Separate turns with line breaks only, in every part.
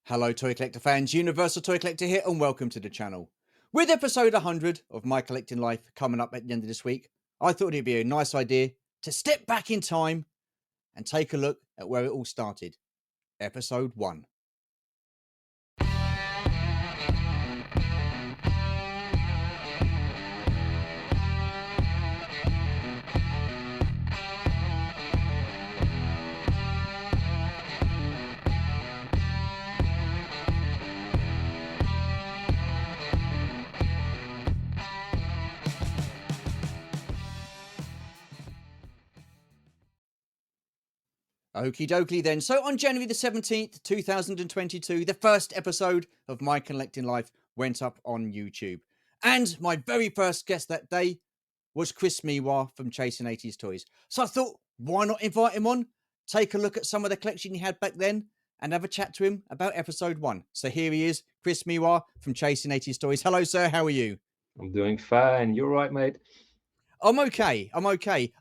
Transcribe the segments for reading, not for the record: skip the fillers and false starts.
Hello, Toy Collector fans. Universal Toy Collector here, and welcome to the channel. With episode 100 of My Collecting Life coming up at the end of this week, I thought it'd be a nice idea to step back in time and take a look at where it all started. Episode 1. Okie dokie then. So on January the 17th, 2022, the first episode of My Collecting Life went up on YouTube. And my very first guest that day was Chris Miwa from Chasing 80s Toys. So I thought, why not invite him on, take a look at some of the collection he had back then, and have a chat to him about episode 1. So here he is, Chris Miwa from Chasing 80s Toys. Hello, sir. How are you?
I'm doing fine. You're right, mate.
I'm okay.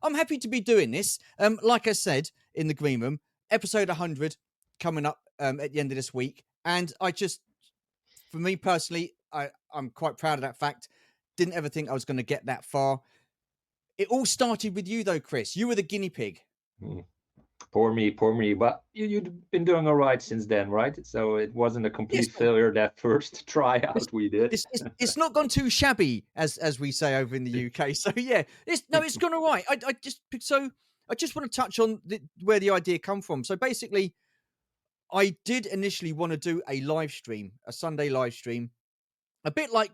I'm happy to be doing this. Like I said in the green room, episode 100 coming up at the end of this week, and for me personally, I'm quite proud of that fact. Didn't ever think I was going to get that far. It all started with you, though, Chris. You were the guinea pig.
Poor me. But you've been doing all right since then, right? So it wasn't a complete
Yes,
failure that first tryout we did.
it's not gone too shabby, as we say over in the UK. So yeah, it's gone all right. I just want to touch on where the idea come from. So basically, I did initially want to do a live stream, a Sunday live stream, a bit like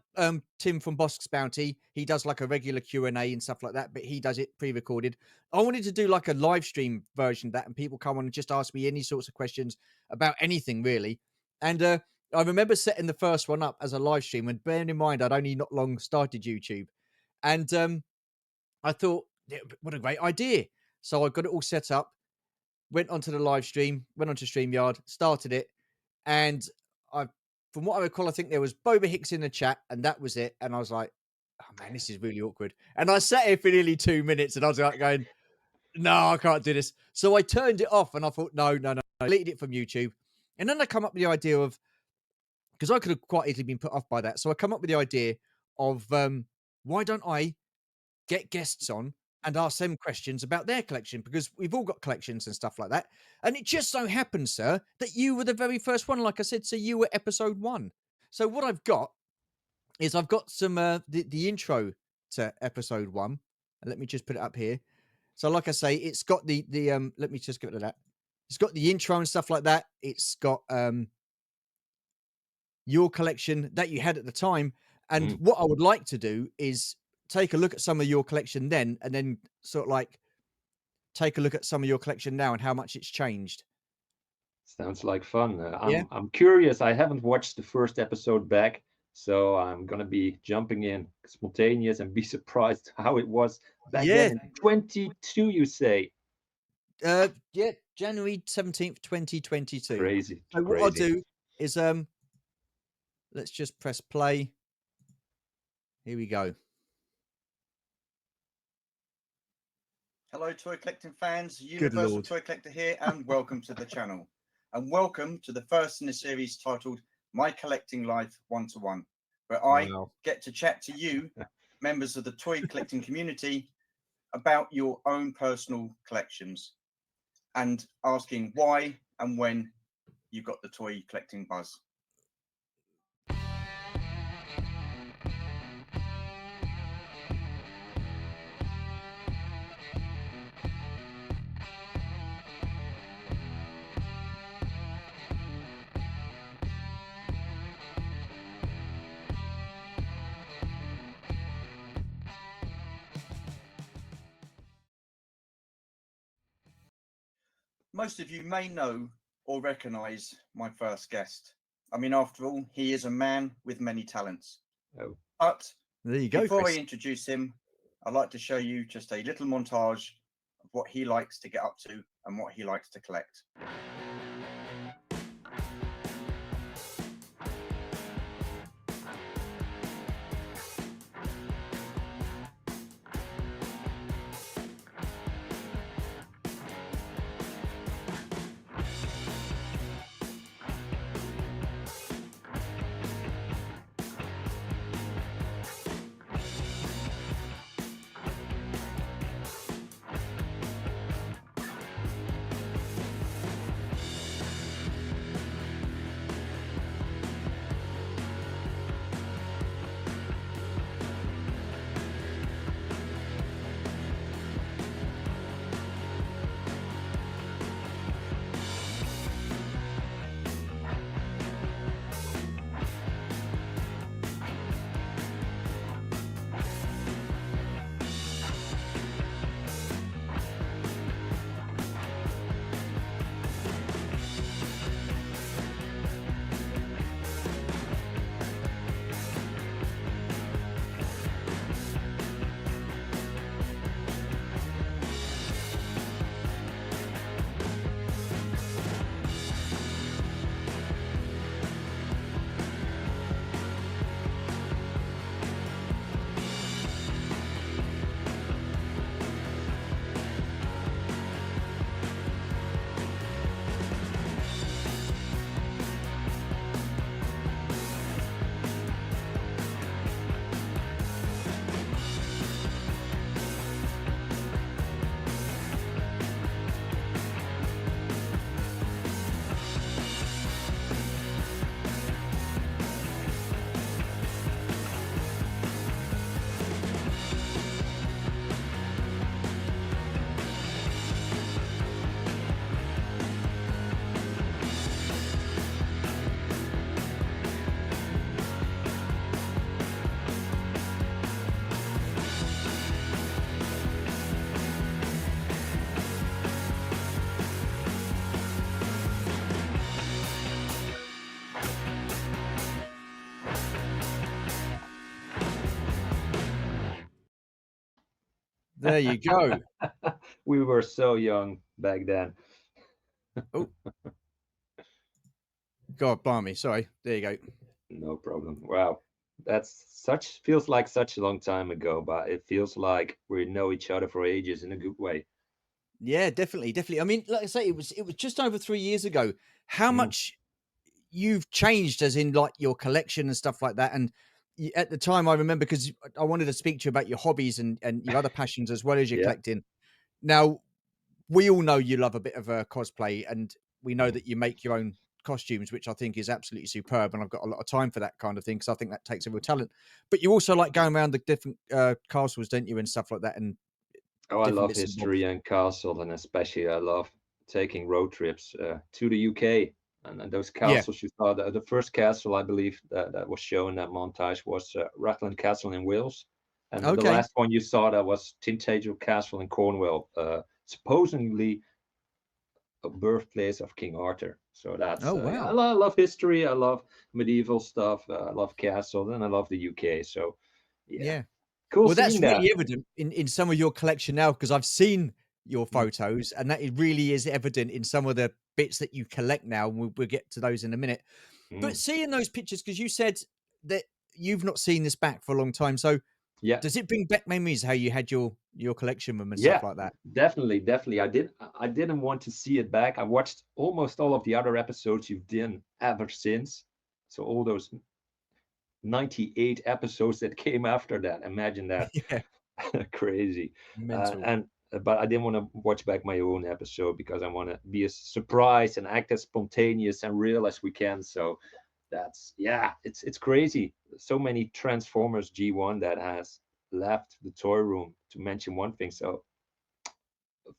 Tim from Bosk's Bounty. He does like a regular Q&A and stuff like that, but he does it pre-recorded. I wanted to do like a live stream version of that, and people come on and just ask me any sorts of questions about anything really. And I remember setting the first one up as a live stream, and bearing in mind I'd only not long started YouTube, and I thought, what a great idea. So I got it all set up, went onto the live stream, went onto StreamYard, started it, and from what I recall, I think there was Boba Hicks in the chat, and that was it. And I was like, oh man, this is really awkward. And I sat here for nearly 2 minutes, and I was like going, no, I can't do this. So I turned it off, and I thought, no. I deleted it from YouTube. And then I come up with the idea of, because I could have quite easily been put off by that. So I come up with the idea of, why don't I get guests on and ask them questions about their collection, because we've all got collections and stuff like that. And it just so happens, sir, that you were the very first one, like I said. So you were episode 1. So what I've got is I've got some the intro to episode 1. And let me just put it up here. So like I say, it's got the let me just get rid of that. It's got the intro and stuff like that. It's got your collection that you had at the time. And what I would like to do is take a look at some of your collection then, and then sort of like take a look at some of your collection now and how much it's changed.
Sounds like fun.
Yeah.
I'm curious. I haven't watched the first episode back, so I'm gonna be jumping in spontaneous and be surprised how it was back
Yeah.
then in 22. You say?
Yeah, January 17th, 2022.
Crazy.
So what I'll do is let's just press play. Here we go. Hello, toy collecting fans. Universal Toy Collector here, and welcome to the channel. And welcome to the first in the series titled My Collecting Life 1-to-1, where I get to chat to you, members of the toy collecting community, about your own personal collections and asking why and when you got the toy collecting buzz. Most of you may know or recognize my first guest. I mean, after all, he is a man with many talents.
Oh.
But there you go, before I introduce him, I'd like to show you just a little montage of what he likes to get up to and what he likes to collect. There you go.
We were so young back then.
Oh, God blimey, sorry. There you go.
No problem. Wow. That's such feels like such a long time ago, but it feels like we know each other for ages in a good way.
Yeah, definitely, definitely. I mean, like I say, it was just over 3 years ago. How
Mm,
much you've changed as in, like, your collection and stuff like that, and at the time, I remember because I wanted to speak to you about your hobbies and your other passions as well as your
yeah.
collecting. Now, we all know you love a bit of, cosplay, and we know
Mm,
that you make your own costumes, which I think is absolutely superb, and I've got a lot of time for that kind of thing because I think that takes a real talent. But you also like going around the different, castles, don't you, and stuff like that, and
Oh, I
different
love
bits and
history
bobs.
and castle, and especially I love taking road trips to the UK. And those
Yeah.
castles you saw, the first castle I believe that was shown in that montage was Rutland Castle in Wales, and the
Okay.
last one you saw that was Tintagel Castle in Cornwall, supposedly a birthplace of King Arthur. So that's
Oh,
yeah,
wow.
I love history, I love medieval stuff, I love castles, and I love the UK. So yeah,
Yeah.
cool
Well, that's
seeing that.
really evident in some of your collection now because I've seen your
Mm,
photos, and that it really is evident in some of the bits that you collect now, and we'll get to those in a minute. But
mm.
seeing those pictures, because you said that you've not seen this back for a long time, so
Yeah.
does it bring back memories how you had your collection room and stuff
Yeah,
like that?
definitely, definitely. I didn't want to see it back. I watched almost all of the other episodes you've done ever since. So all those 98 episodes that came after that. Imagine that.
Yeah,
Crazy.
mental.
And but I didn't want to watch back my own episode because I want to be as surprised and act as spontaneous and real as we can. So that's yeah, it's crazy. So many Transformers G1 that has left the toy room to mention one thing. So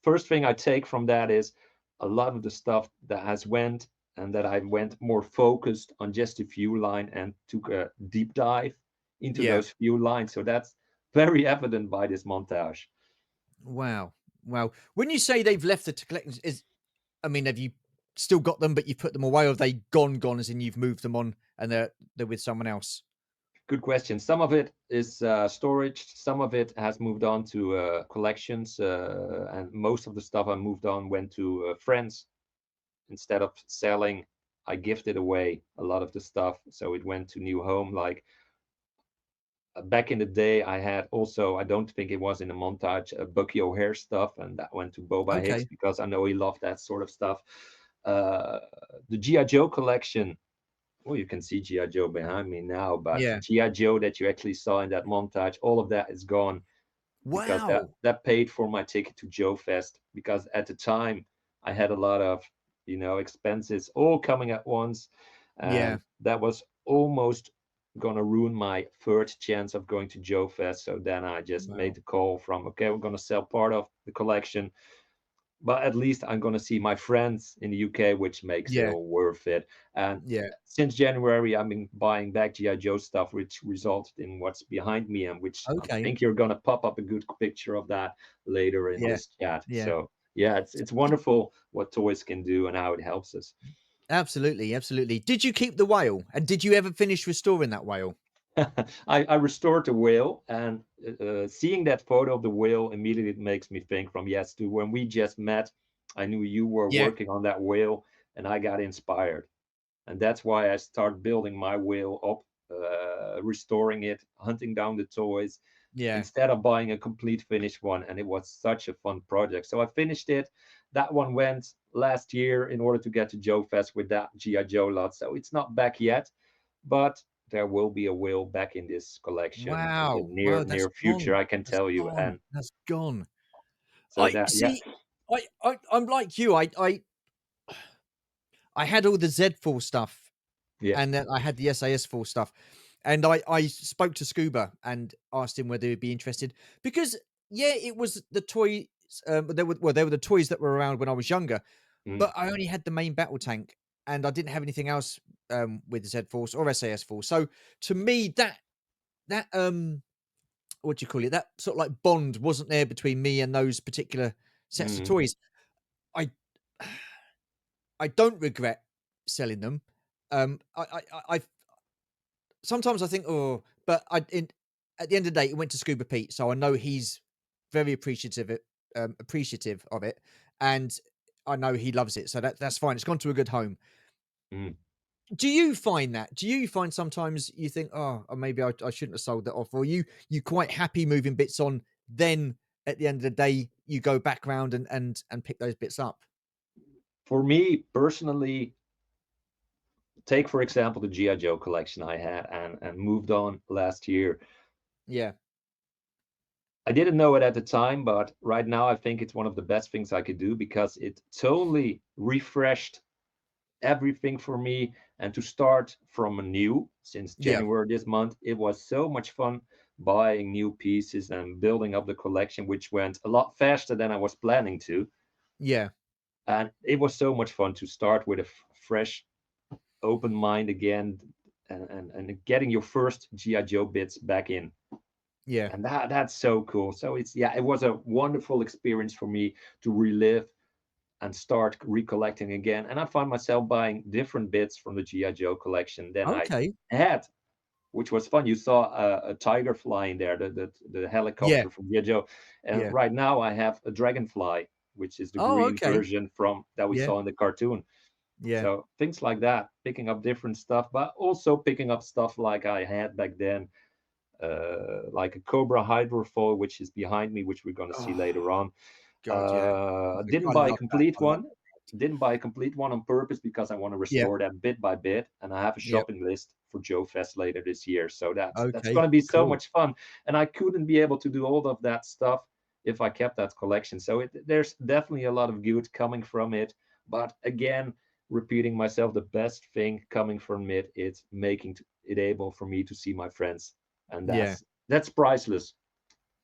first thing I take from that is a lot of the stuff that has went and that I went more focused on just a few line and took a deep dive into
Yeah.
those few lines. So that's very evident by this montage.
Wow. Wow. When you say they've left the collections, is I mean, have you still got them, but you put them away, or have they gone, as in you've moved them on and they're with someone else?
Good question. Some of it is storage. Some of it has moved on to collections, and most of the stuff I moved on went to friends instead of selling. I gifted away a lot of the stuff, so it went to new home. Like back in the day, I had also, I don't think it was in the montage, Bucky O'Hare stuff, and that went to Boba Hicks
Okay.
because I know he loved that sort of stuff. Uh, the G.I. Joe collection, well, you can see G.I. Joe behind me now, but
Yeah.
G.I. Joe that you actually saw in that montage, all of that is gone because
Wow.
that paid for my ticket to Joe Fest because at the time I had a lot of expenses all coming at once,
Yeah.
and that was almost gonna ruin my third chance of going to Joe Fest. So then I just made
Wow.
the call from okay, we're gonna sell part of the collection, but at least I'm going to see my friends in the UK, which makes it
Yeah.
all worth it. And
Yeah.
since January, I've been buying back GI Joe stuff, which resulted in what's behind me, and which I
Okay.
think you're going to pop up a good picture of that later in
Yeah.
this chat.
Yeah.
So yeah,
So
it's wonderful what toys can do and how it helps us.
absolutely, absolutely. Did you keep the whale? And did you ever finish restoring that whale?
I restored the whale, and seeing that photo of the whale immediately makes me think from yes to when we just met. I knew you were
Yeah.
working on that whale, and I got inspired. And that's why I start building my wheel up, restoring it, hunting down the toys
Yeah.
instead of buying a complete finished one. And it was such a fun project. So I finished it. That one went last year in order to get to Joe Fest with that GI Joe lot. So it's not back yet, but there will be a wheel back in this collection in the
Wow.
near
Wow, that's
near future.
gone.
I can
That's
tell you.
gone.
And
That's gone.
so
I
that yeah,
see. I'm like you. I had all the Z4 stuff,
yeah,
and then I had the SAS4 stuff, and I spoke to Scuba and asked him whether he'd be interested because yeah, it was the toys. They were the toys that were around when I was younger,
mm,
but I only had the main battle tank, and I didn't have anything else with the Z Force or SAS Force. So to me, that what do you call it? That sort of like bond wasn't there between me and those particular sets of
mm,
toys. I I don't regret selling them. I sometimes I think, oh, but at the end of the day, it went to Scuba Pete, so I know he's very appreciative of it, and I know he loves it, so that's fine. It's gone to a good home.
Mm.
Do you find that? Do you find sometimes you think, "Oh, maybe I shouldn't have sold that off," or you quite happy moving bits on, then at the end of the day, you go back round and pick those bits up?
For me personally, take for example the GI Joe collection I had and moved on last year.
Yeah.
I didn't know it at the time, but right now I think it's one of the best things I could do because it totally refreshed everything for me. And to start from a new since
Yeah.
January this month, it was so much fun buying new pieces and building up the collection, which went a lot faster than I was planning to.
Yeah.
And it was so much fun to start with a fresh, open mind again, and getting your first GI Joe bits back in.
Yeah.
And that's so cool. So it's yeah, it was a wonderful experience for me to relive and start recollecting again. And I found myself buying different bits from the GI Joe collection than I
Okay.
had, which was fun. You saw a tiger flying there, the
Yeah.
helicopter from GI Joe, and
Yeah.
right now I have a dragonfly, which is the
Oh,
green
okay.
version from that we
Yeah.
saw in the cartoon.
Yeah.
So things like that, picking up different stuff, but also picking up stuff like I had back then, like a Cobra hydrofoil, which is behind me, which we're going to see
Oh,
later on.
God, yeah.
Didn't
I
buy a
love that.
complete
I love
one.
that.
Didn't buy a complete one on purpose because I want to
Yeah.
restore that bit by bit, and I have a
Yep.
shopping list for Joe Fest later this year. So that's going
Okay.
to be so
Cool.
much fun, and I couldn't be able to do all of that stuff if I kept that collection. So there's definitely a lot of good coming from it. But again, repeating myself, the best thing coming from it is making it able for me to see my friends, and
Yeah.
that's priceless.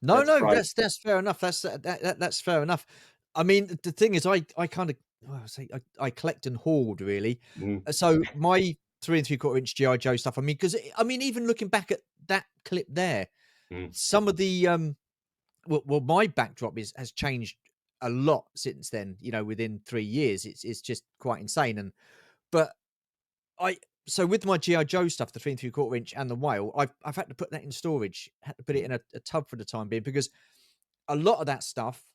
No,
That's
no,
priceless.
that's fair enough. That's fair enough. I mean, the thing is, I kind of, well, I say I collect and hoard really.
Mm,
So my 3 3/4 inch GI Joe stuff. I mean, because I mean, even looking back at that clip there,
mm,
some of the well, my backdrop has changed a lot since then. You know, within 3 years, it's just quite insane. And but I so with my GI Joe stuff, the 3 3/4 inch and the whale, I've had to put that in storage. Had to put it
mm,
in a tub for the time being because a lot of that stuff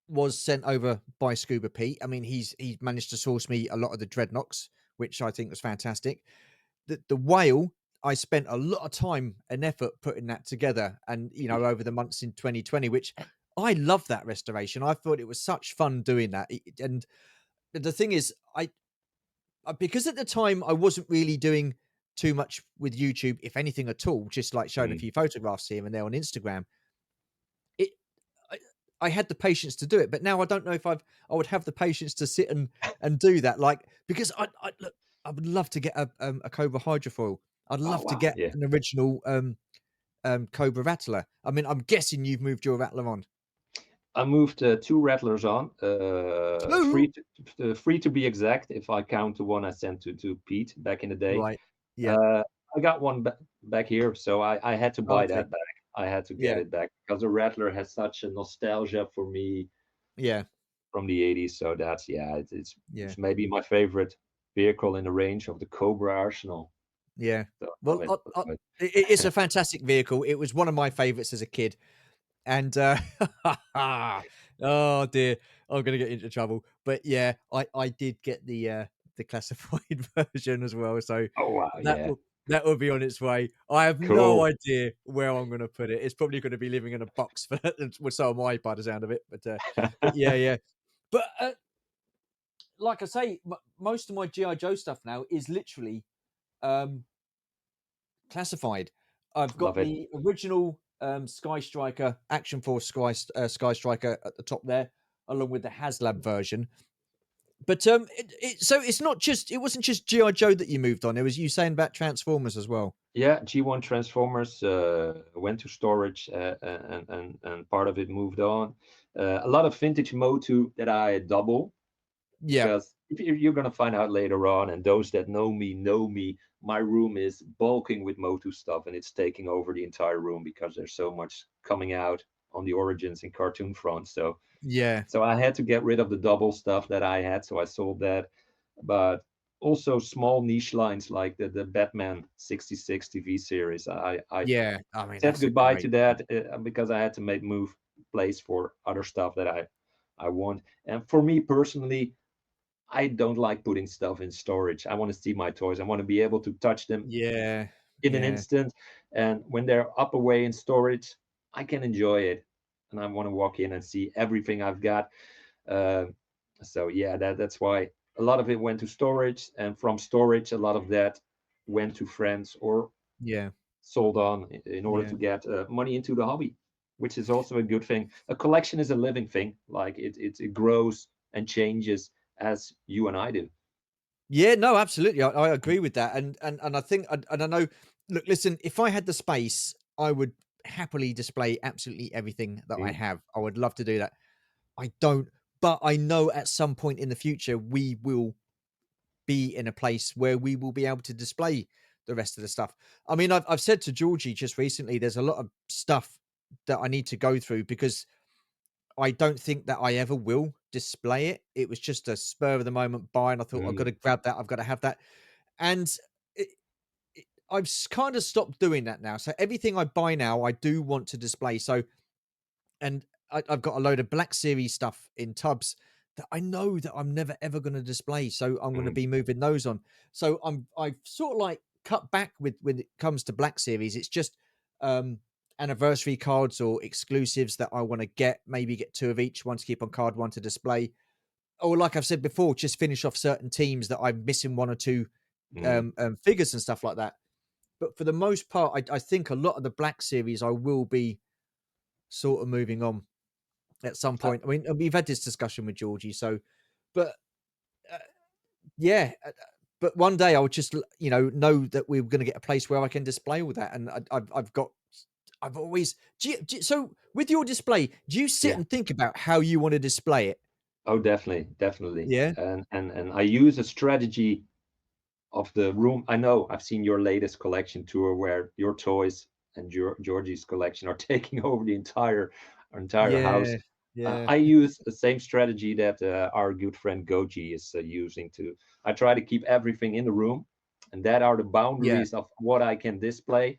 was sent over by Scuba Pete. I mean, he's managed to source me a lot of the dreadnoughts, which I think was fantastic. The whale, I spent a lot of time and effort putting that together, and over the months in 2020, which I love that restoration. I thought it was such fun doing that. And the thing is, because at the time I wasn't really doing too much with YouTube, if anything at all, just like showing a
mm.
few photographs here and there on Instagram. It I I had the patience to do it, but now I don't know if I would have the patience to sit and do that, like, because I look, I would love to get a Cobra hydrofoil. I'd
Oh
love to
wow,
get
yeah.
an original, Cobra Rattler. I mean, I'm guessing you've moved your Rattler on.
I moved two rattlers on,
2?
three to be exact, if I count the one I sent to Pete back in the day.
Right. Yeah.
Uh, I got one back here, so I had to buy
Okay.
that back. I had to get
Yeah.
it back because the Rattler has such a nostalgia for me
Yeah.
from the 80s. So that's yeah,
Yeah.
it's maybe my favorite vehicle in the range of the Cobra arsenal.
Yeah.
So I love
Well,
it. I love
it's
it.
a fantastic vehicle. It was one of my favorites as a kid. And, oh dear, I'm gonna get into trouble. But yeah, I did get the classified version as well, so
Oh wow,
that
yeah,
will that will be on its way. I have no
cool.
idea where I'm gonna put it. It's probably gonna be living in a box for well, so am I by the sound of it. But yeah, yeah. But, like I say, most of my GI Joe stuff now is literally, um classified. I've
Love
got
it.
the original, Sky Striker, Action Force Sky Striker at the top there, along with the HasLab version. But, so it's not just it wasn't just GI Joe that you moved on. It was you saying about Transformers as well.
Yeah, G1 Transformers went to storage, and part of it moved on. A lot of vintage Motu that I double
Yeah,
because if you're gonna find out later on, and those that know me, my room is bulking with Motu stuff, and it's taking over the entire room because there's so much coming out on the Origins and Cartoon front.
yeah,
So I had to get rid of the double stuff that I had, so I sold that. But also small niche lines like the Batman 66 TV series. I
yeah. I mean,
said
that's a
goodbye to
great.
that because I had to make move. place for other stuff that I want. And for me personally, I don't like putting stuff in storage. I want to see my toys. I want to be able to touch them
Yeah.
in an
Yeah.
instant. And when they're up away in storage, I can enjoy it. And I want to walk in and see everything I've got. Uh, so yeah, that's why a lot of it went to storage, and from storage, a lot of that went to friends or
Yeah.
sold on in order
Yeah.
to get money into the hobby, which is also a good thing. A collection is a living thing; like it grows and changes as you and I do.
Yeah, no, absolutely. I agree with that, and I think, and I know. Look, listen. If I had the space, I would happily display absolutely everything that I
Mm,
have. I would love to do that. I don't, but I know at some point in the future we will be in a place where we will be able to display the rest of the stuff. I mean, I've said to Georgie just recently, there's a lot of stuff that I need to go through because I don't think that I ever will display it. It was just a spur of the moment buy, and I thought I've got
mm,
to grab that. I've got to have that, and it, I've kind of stopped doing that now. So everything I buy now, I do want to display. So, and I've got a load of Black Series stuff in tubs that I know that I'm never ever going to display. So I'm going to
mm,
be moving those on. So I've sort of like cut back with when it comes to Black Series. It's just um anniversary cards or exclusives that I want to get. Maybe get two of each, one to keep on card, one to display. Or like I've said before, just finish off certain teams that I'm missing one or two
mm.
figures and stuff like that. But for the most part, I think a lot of the Black Series I will be sort of moving on at some
Uh,
point. I mean, we've had this discussion with Georgie, so but uh, yeah, but one day I'll just know that we're going to get a place where I can display all that, and I've got. I've always so with your display. Do you sit
yeah.
and think about how you want to display it?
Oh, definitely, definitely.
Yeah,
And I use a strategy of the room. I know I've seen your latest collection tour where your toys and Georgie's collection are taking over the entire house.
yeah, yeah,
I use the same strategy that our good friend Goji is using to. I try to keep everything in the room, and that are the
yeah.
boundaries of what I can display,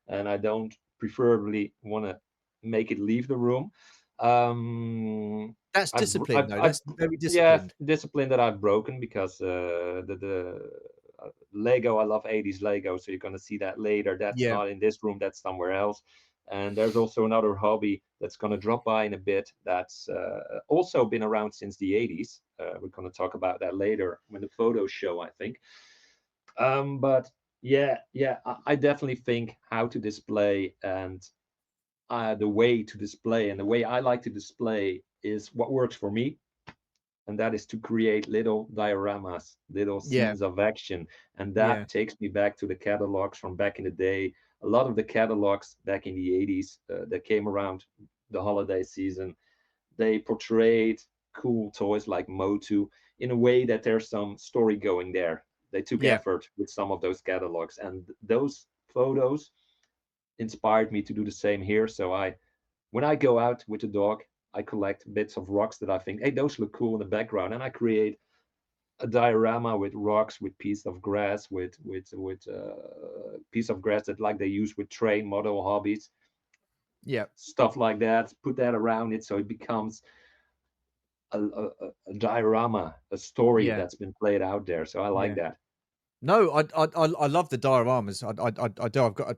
and I don't preferably want to make it leave the room.
That's discipline, though.
I've
That's very
yeah,
disciplined.
discipline that I've broken because the Lego, I love 80s Lego, so you're gonna see that later. That's
Yeah,
not in this room, that's somewhere else. And there's also another hobby that's gonna drop by in a bit that's also been around since the 80s. We're gonna talk about that later when the photos show, I think. But yeah, I definitely think how to display and the way to display and the way I like to display is what works for me, and that is to create little dioramas, little
yeah,
scenes of action. And
yeah,
that takes me back to the catalogs from back in the day. A lot of the catalogs back in the 80s that came around the holiday season, they portrayed cool toys like Motu in a way that there's some story going there. They took
yeah,
effort with some of those catalogs, and those photos inspired me to do the same here. So when I go out with the dog, I collect bits of rocks that I think, hey, those look cool in the background, and I create a diorama with rocks, with piece of grass, with piece of grass that like they use with train model hobbies,
yeah,
stuff like that. Put that around it so it becomes a diorama, a story
yeah.
that's been played out there. So I like
Yeah.
that.
No, I love the dioramas. I do. I've got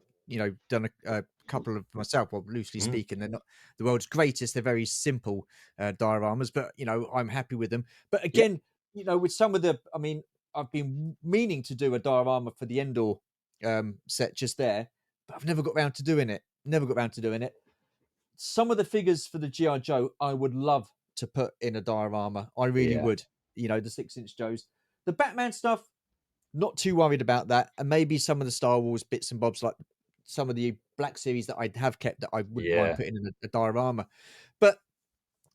done a couple of myself. Well, loosely
Mm,
speaking, they're not the world's greatest. They're very simple dioramas, but I'm happy with them. But
yeah,
again, with some of the, I mean, I've been meaning to do a diorama for the Endor set just there, but I've never got around to doing it. Never got around to doing it. Some of the figures for the GI Joe, I would love to put in a diorama. I really
yeah,
would. The 6-inch Joes, the Batman stuff. Not too worried about that, and maybe some of the Star Wars bits and bobs, like some of the Black Series that I have kept that I wouldn't mind
yeah.
putting in a diorama. But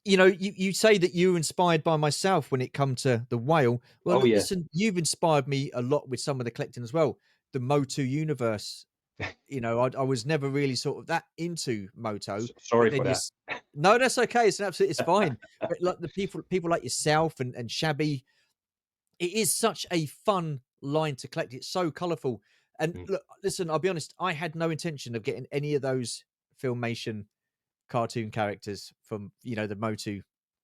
you say that you were inspired by myself when it come to the whale. Well,
Oh
look,
yeah.
listen, you've inspired me a lot with some of the collecting as well. The Motu universe. I was never really sort of that into Moto, but
Sorry
then
for
you.
that.
No, that's okay. It's fine. But like the people like yourself and Shabby, it is such a fun line to collect. It's so colourful. And
Mm,
look, listen, I'll be honest, I had no intention of getting any of those Filmation cartoon characters from, the Motu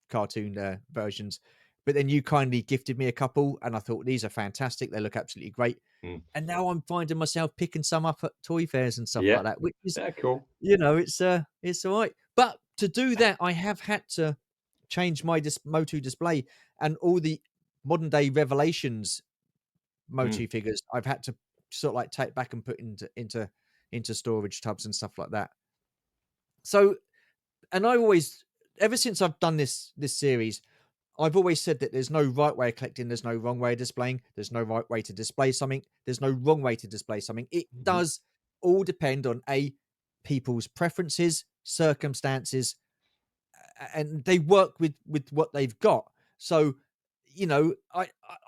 cartoon, versions, but then you kindly gifted me a couple, and I thought, "These are fantastic, they look absolutely great."
Mm.
And now I'm finding myself picking some up at toy fairs and stuff
Yeah.
like that, which is,
Yeah. Cool.
it's alright. But to do that, I have had to change my Motu display, and all the modern day Revelations
Mm.
Motu figures, I've had to sort of like take back and put into storage tubs and stuff like that. So, and I always, ever since I've done this series, I've always said that there's no right way of collecting, there's no wrong way of displaying, there's no right way to display something, there's no wrong way to display something. It
Mhm.
does all depend on people's preferences, circumstances, and they work with what they've got. So,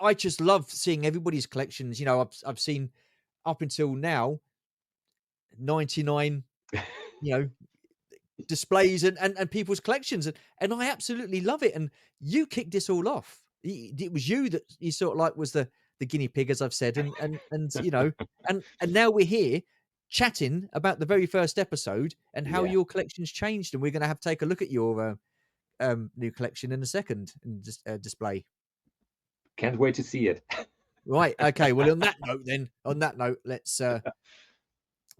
I just love seeing everybody's collections. I've seen up until now 99, you know, displays and people's collections, and I absolutely love it. And you kicked this all off. It was you that you sort of like was the guinea pig, as I've said, and now we're here chatting about the very first episode and how
Yeah.
your collection's changed, and we're going to have to take a look at your new collection in a second and just display.
Can't wait to see it.
Right. Okay. Well, on that note, let's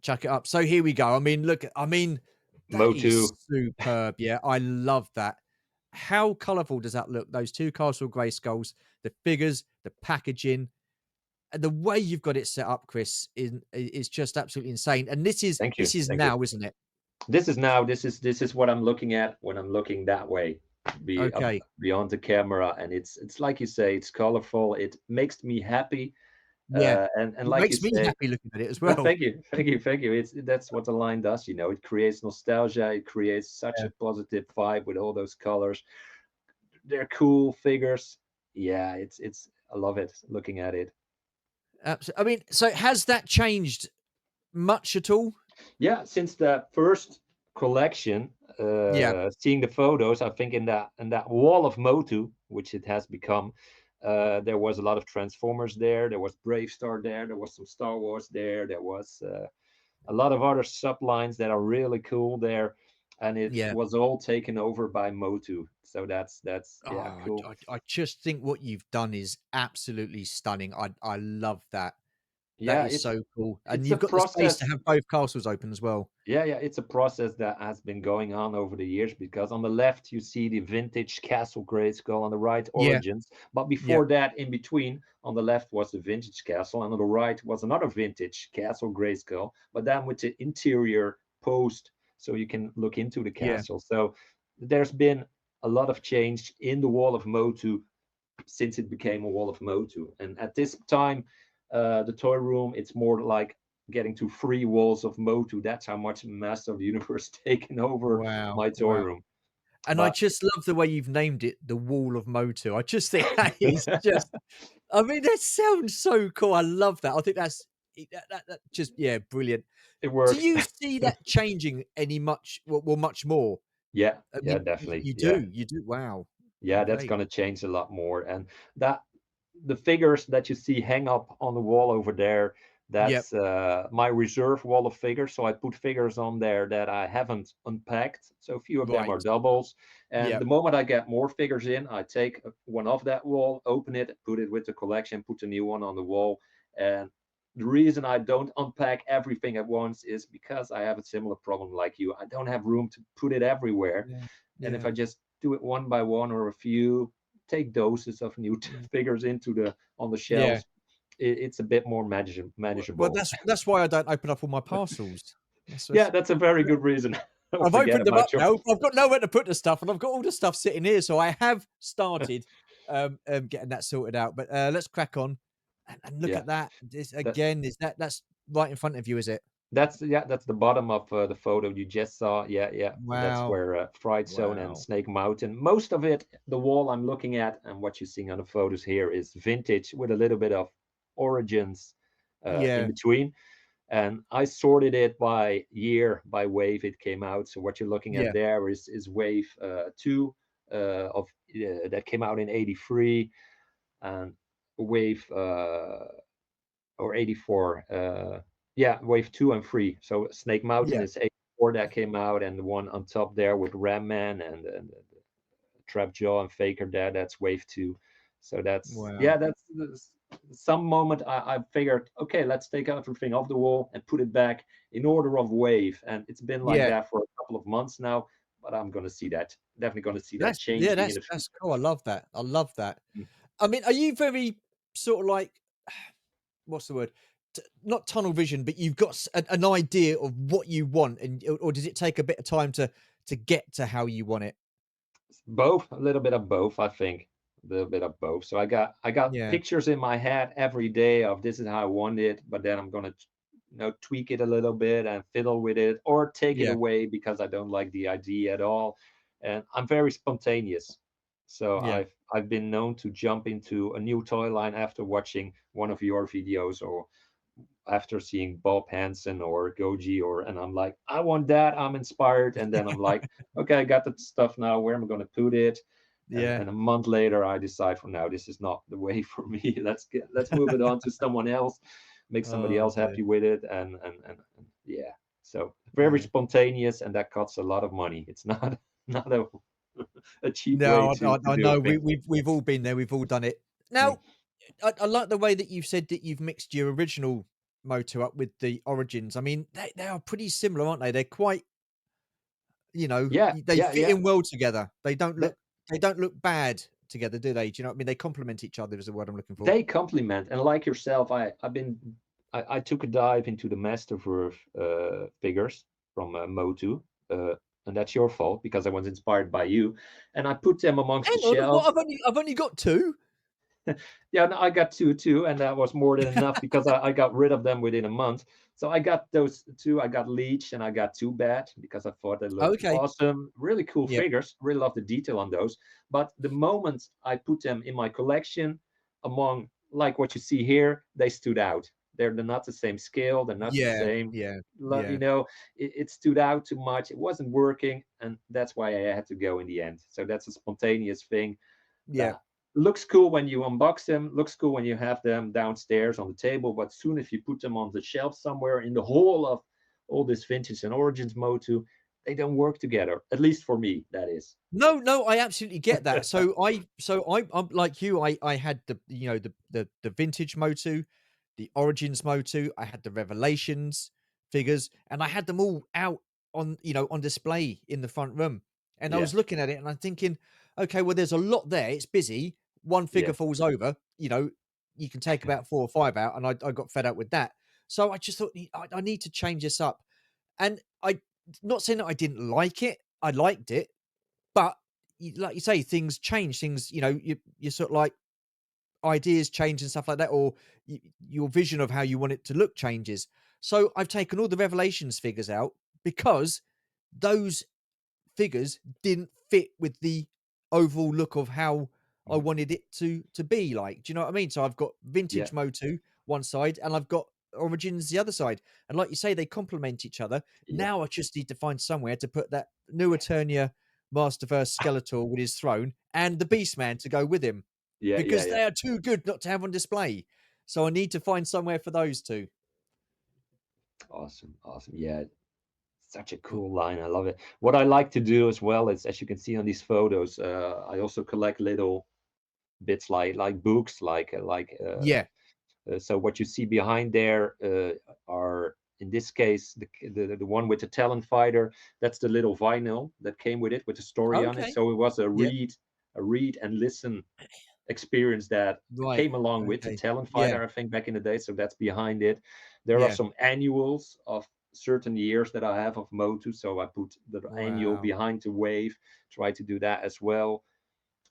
chuck it up. So here we go. I mean, that is
Motu.
superb. Yeah, I love that. How colourful does that look? Those two Castle Grey skulls, the figures, the packaging, and the way you've got it set up, Chris, is just absolutely insane. And this is
Thank you.
this is
Thank you.
now, isn't it?
This is now. This is what I'm looking at when I'm looking that way, be up
Okay.
beyond the camera, and it's like you say, it's colorful. It makes me happy,
Yeah.
and
It
like you
makes me
say,
happy looking at it as
well,
well.
thank you, thank you, thank you. That's what the line does. It creates nostalgia. It creates such
Yeah.
a positive vibe with all those colors. They're cool figures. Yeah, it's. I love it looking at it.
I mean, so has that changed much at all?
Yeah, since the first collection,
Yeah.
seeing the photos, I think in that wall of Motu, which it has become, there was a lot of Transformers there. There was Brave Star there. There was some Star Wars there. There was a lot of other sublines that are really cool there, and it
Yeah.
was all taken over by Motu. So that's
Oh,
yeah, cool.
I just think what you've done is absolutely stunning. I love that. That
Yeah,
is
it's
so cool, and
it's a
you've got the space to
process.
have both castles open as well.
Yeah, yeah, it's a process that has been going on over the years because on the left you see the vintage Castle Grayskull, on the right
Yeah,
Origins, but
yeah,
before that, in between, on the left was the vintage castle, and on the right was another vintage Castle Grayskull, but then with the interior post, so you can look into the
yeah.
castle. So there's been a lot of change in the Wall of Motu since it became a Wall of Motu. And at this time, the toy room, it's more like getting to three walls of Motu. That's how much Master of the Universe taken over
Wow,
my toy
wow.
room.
And I
But
just love the way you've named it, the Wall of Motu. I just think that is just I mean, that sounds so cool. I love that. I think that's that just yeah, brilliant.
it
Do
works.
you see that changing any much much more?
Yeah,
I
yeah,
mean,
definitely. Yeah,
you do. Wow.
yeah, that's
Okay.
gonna change a lot more. And that the figures that you see hang up on the wall over there,
Yep.
that's my reserve wall of figures. So I put figures on there that I haven't unpacked. So a few of them
Right.
are doubles. And
Yep.
the moment I get more figures in, I take one off that wall, open it, put it with the collection, put a new one on the wall. And the reason I don't unpack everything at once is because I have a similar problem like you. I don't have room to put it everywhere.
Yeah.
And if
Yeah.
I just do it one by one or a few, take doses of new
Yeah.
figures into the on the
Yeah.
shelves, it's a bit more
Well,
manageable.
that's why I don't open up all my parcels.
Yeah,
That's
that's a very good reason. Don't
I've
forget
opened them up
about your.
now. I've got nowhere to put the stuff, and I've got all the stuff sitting here, so I have started, getting that sorted out. But, let's crack on and look
Yeah,
at that. This
that
again, is that's right in front of you, is it?
that's the bottom of the photo you just saw. Yeah, yeah, that's
Wow.
where Fright Zone and
Wow.
Snake Mountain. Most of it, the wall I'm looking at, and what you're seeing on the photos here is vintage with a little bit of Origins in
Yeah.
between. And I sorted it by year, by wave it came out. So what you're looking at
Yeah.
there is wave two of that came out in '83, and wave or '84. Yeah, wave two and three. So Snake Mountain
Yeah.
is Four that came out, and the one on top there with Ram Man and Trapjaw and Faker there. That's wave two. So that's
Wow.
yeah, that's some moment I figured, okay, let's take everything off the wall and put it back in order of wave. And it's been like
Yeah.
that for a couple of months now, but I'm gonna see that. Definitely gonna see that
That's yeah,
changing in
that's
the
that's
future.
cool. I love that. I love that. I mean, are you very sort of like what's the word? Not tunnel vision, but you've got an idea of what you want, and or does it take a bit of time to get to how you want it?
Both, a little bit of both, I think. A little bit of both. So I got
Yeah,
pictures in my head every day of this is how I want it, but then I'm gonna tweak it a little bit and fiddle with it or take it
yeah,
away because I don't like the idea at all. And I'm very spontaneous. So
yeah.
I've been known to jump into a new toy line after watching one of your videos or after seeing Bob Hansen or Goji, or and I'm like, I want that. I'm inspired, and then I'm like, okay, I got the stuff now. Where am I going to put it?
Yeah.
And a month later, I decide for now this is not the way for me. Let's move it on to someone else, make somebody
Oh
else
dear.
happy with it, and yeah. So very
Yeah.
spontaneous, and that costs a lot of money. It's not not a cheap way
No,
to
I
do a
know.
thing.
We've all been there. We've all done it.
Mm.
Now, I like the way that you've said that you've mixed your original Moto up with the Origins. I mean, they are pretty similar, aren't they? They're quite,
Yeah,
they
yeah,
fit
yeah.
in well together.
That
They don't look bad together, do they? Do you know what I mean? They complement each other is the word I'm looking for.
they complement, and like yourself, I took a dive into the Masterverse figures from Motu, and that's your fault because I was inspired by you, and I put them amongst
Hang
the
on, what?
shelves.
I've only got two.
Yeah, no, I got two too, and that was more than enough because I got rid of them within a month. So I got those two. I got Leech and I got Two Bad because I thought they looked
Okay.
awesome. Really cool
Yep.
figures. Really love the detail on those. But the moment I put them in my collection, among like what you see here, they stood out. They're not the same scale. They're not the
Yeah.
same.
Yeah.
You
Yeah.
know, it stood out too much. It wasn't working, and that's why I had to go in the end. So that's a spontaneous thing
Yeah.
that looks cool when you unbox them, looks cool when you have them downstairs on the table, but soon if you put them on the shelf somewhere in the whole of all this vintage and origins motu, they don't work together, at least for me, that is.
No, no, I absolutely get that. I'm like you. I had the vintage Motu, the Origins Motu. I had the Revelations figures, and I had them all out on on display in the front room. And I
Yeah,
was looking at it, and I'm thinking, okay, well, there's a lot there. It's busy. One
yeah,
figure falls over. You can take about 4 or 5 out, and I got fed up with that. So I just thought I need to change this up. And I not saying that I didn't like it. I liked it, but like you say, things change. Things, you sort of like ideas change and stuff like that, or your vision of how you want it to look changes. So I've taken all the Revelations figures out because those figures didn't fit with the overall look of how I
mhm,
wanted it to be like. Do you know what I mean? So I've got
yeah,
vintage Motu one side and I've got Origins the other side. And like you say, they complement each other.
yeah,
Now I just need to find somewhere to put that new Eternia Masterverse Skeletor with his throne and the Beastman to go with him
yeah, yeah,
because
yeah.
they are too good not to have on display. So I need to find somewhere for those two.
Awesome, awesome. Yeah, such a cool line. I love it. What I like to do as well is, as you can see on these photos, I also collect little bits like books,
Yeah.
so what you see behind there are, in this case, the one with the talent fighter. That's the little vinyl that came with it, with the story on it.
Okay.
So it was
Yep.
a read and listen experience that
Right.
came along with the
Okay.
talent
Yeah.
fighter, I think, back in the day. So that's behind it. There are
Yeah.
some annuals of certain years that I have of Motu. So I put the annual
Wow.
behind the wave, try to do that as well.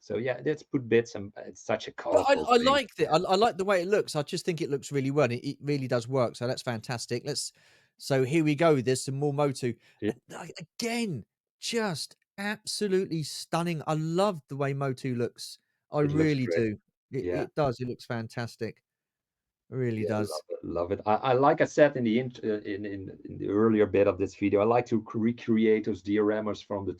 So yeah, let's put bits, and it's such a
But
colorful
I
thing.
liked it. I like the way it looks. I just think it looks really well. It really does work. So that's fantastic. So here we go. There's some more Motu.
Yeah,
And again, just absolutely stunning. I love the way Motu looks. I
it looks
really
great.
do.
Yeah.
It does. It looks fantastic. It really
Yeah,
does.
love it, love it. I like I said in the in the earlier bit of this video, I like to recreate those dioramas from the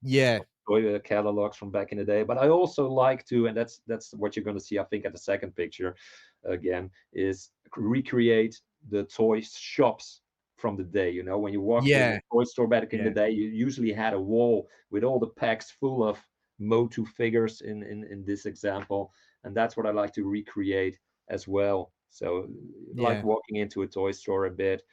Yeah.
toy catalogs from back in the day. But I also like to, and that's what you're going to see, I think, at the second picture again, is recreate the toy shops from the day. You know, when you walked in a
Yeah,
toy store back in the
yeah,
day, you usually had a wall with all the packs full of Motu figures in this example, and that's what I like to recreate as well. So like
yeah,
walking into a toy store a bit.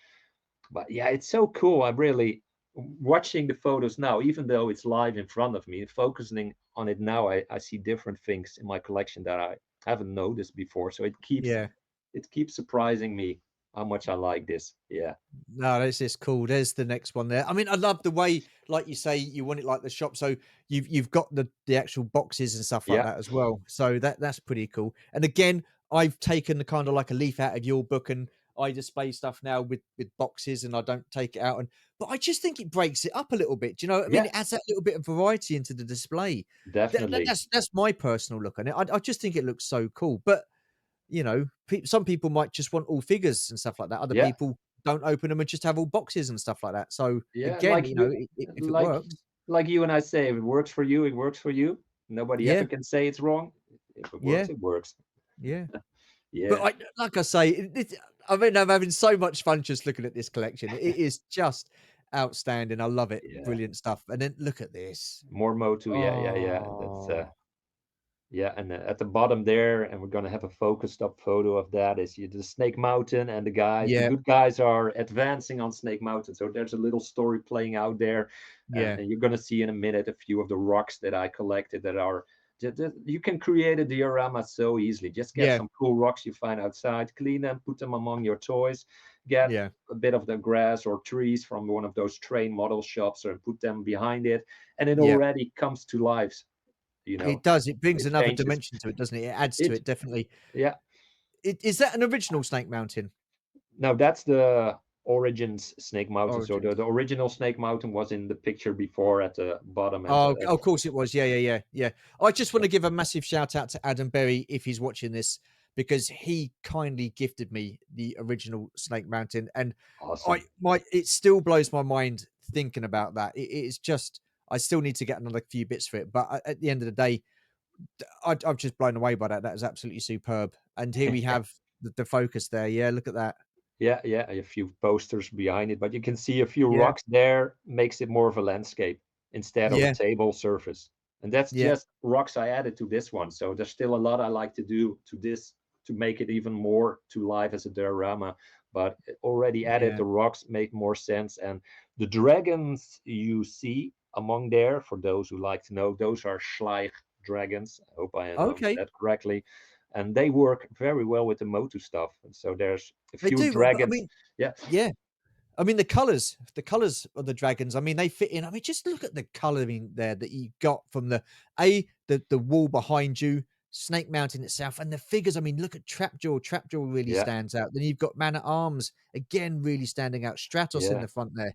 But yeah, it's so cool. I'm really watching the photos now, even though it's live in front of me, focusing on it now. I see different things in my collection that I haven't noticed before. So
yeah.
it keeps surprising me how much I like this. Yeah.
No, that's just cool. There's the next one there. I mean, I love the way, like you say, you want it like the shop. So you've got the actual boxes and stuff like
Yeah.
that as well. So that's pretty cool. And again, I've taken the kind of like a leaf out of your book, and I display stuff now with boxes, and I don't take it out. And but I just think it breaks it up a little bit. Do you know what I mean?
Yeah,
It adds that little bit of variety into the display.
definitely.
That's my personal look on it. I just think it looks so cool. But some people might just want all figures and stuff like that. Other
Yeah.
people don't open them and just have all boxes and stuff like that. So
Yeah.
again, if it
Like
works,
like you and I say, if it works for you, it works for you. Nobody
yeah,
ever can say it's wrong. If it
yeah,
works, it works.
yeah. But
Yeah.
like I say, I mean, I'm having so much fun just looking at this collection. It is just outstanding. I love it.
Yeah.
Brilliant stuff. And then look at this.
More Motu. Yeah, yeah, yeah. That's
Oh,
yeah, and at the bottom there, and we're gonna have a focused up photo of that. Is you the Snake Mountain, and the
yeah,
good guys are advancing on Snake Mountain. So there's a little story playing out there,
yeah,
and you're gonna see in a minute a few of the rocks that I collected that are. You can create a diorama so easily. Just get
yeah,
some cool rocks you find outside, clean them, put them among your toys, get
yeah,
a bit of the grass or trees from one of those train model shops, or put them behind it, and it
yeah.
already comes to life. You
It
know,
does. It brings
it
another
changes.
dimension to it, doesn't it? It adds to
It
it, definitely.
Yeah.
Is that an original Snake Mountain
No, that's the Origins Snake Mountain. So
origins?
the original Snake Mountain was in the picture before at the bottom
Oh, of course it was. Yeah, yeah, yeah, yeah. I just want
yeah,
to give a massive shout out to Adam Berry if he's watching this, because he kindly gifted me the original Snake Mountain, and
awesome.
it still blows my mind thinking about that. It is just I still need to get another few bits for it, but at the end of the day, I'm just blown away by that. That is absolutely superb. And here we have the focus there. Yeah, look at that.
Yeah, yeah, a few posters behind it, but you can see a few
Yeah,
rocks there, makes it more of a landscape instead of a
yeah,
table surface. And that's
yeah,
just rocks I added to this one. So there's still a lot I like to do to this to make it even more to life as a diorama. But already added
yeah.
the rocks make more sense. And the dragons you see among there, for those who like to know, those are Schleich dragons. I hope I announced
Okay,
that correctly, and they work very well with the Motu stuff. And so there's a
they
few
do. I
dragons.
mean,
Yeah,
yeah. I mean, the colors of the dragons, I mean, they fit in. I mean, just look at the coloring there that you got from the wall behind you, Snake Mountain itself, and the figures. I mean, look at Trapjaw. Trapjaw really
yeah,
stands out. Then you've got Man at Arms again, really standing out. Stratos in
yeah.
the front there.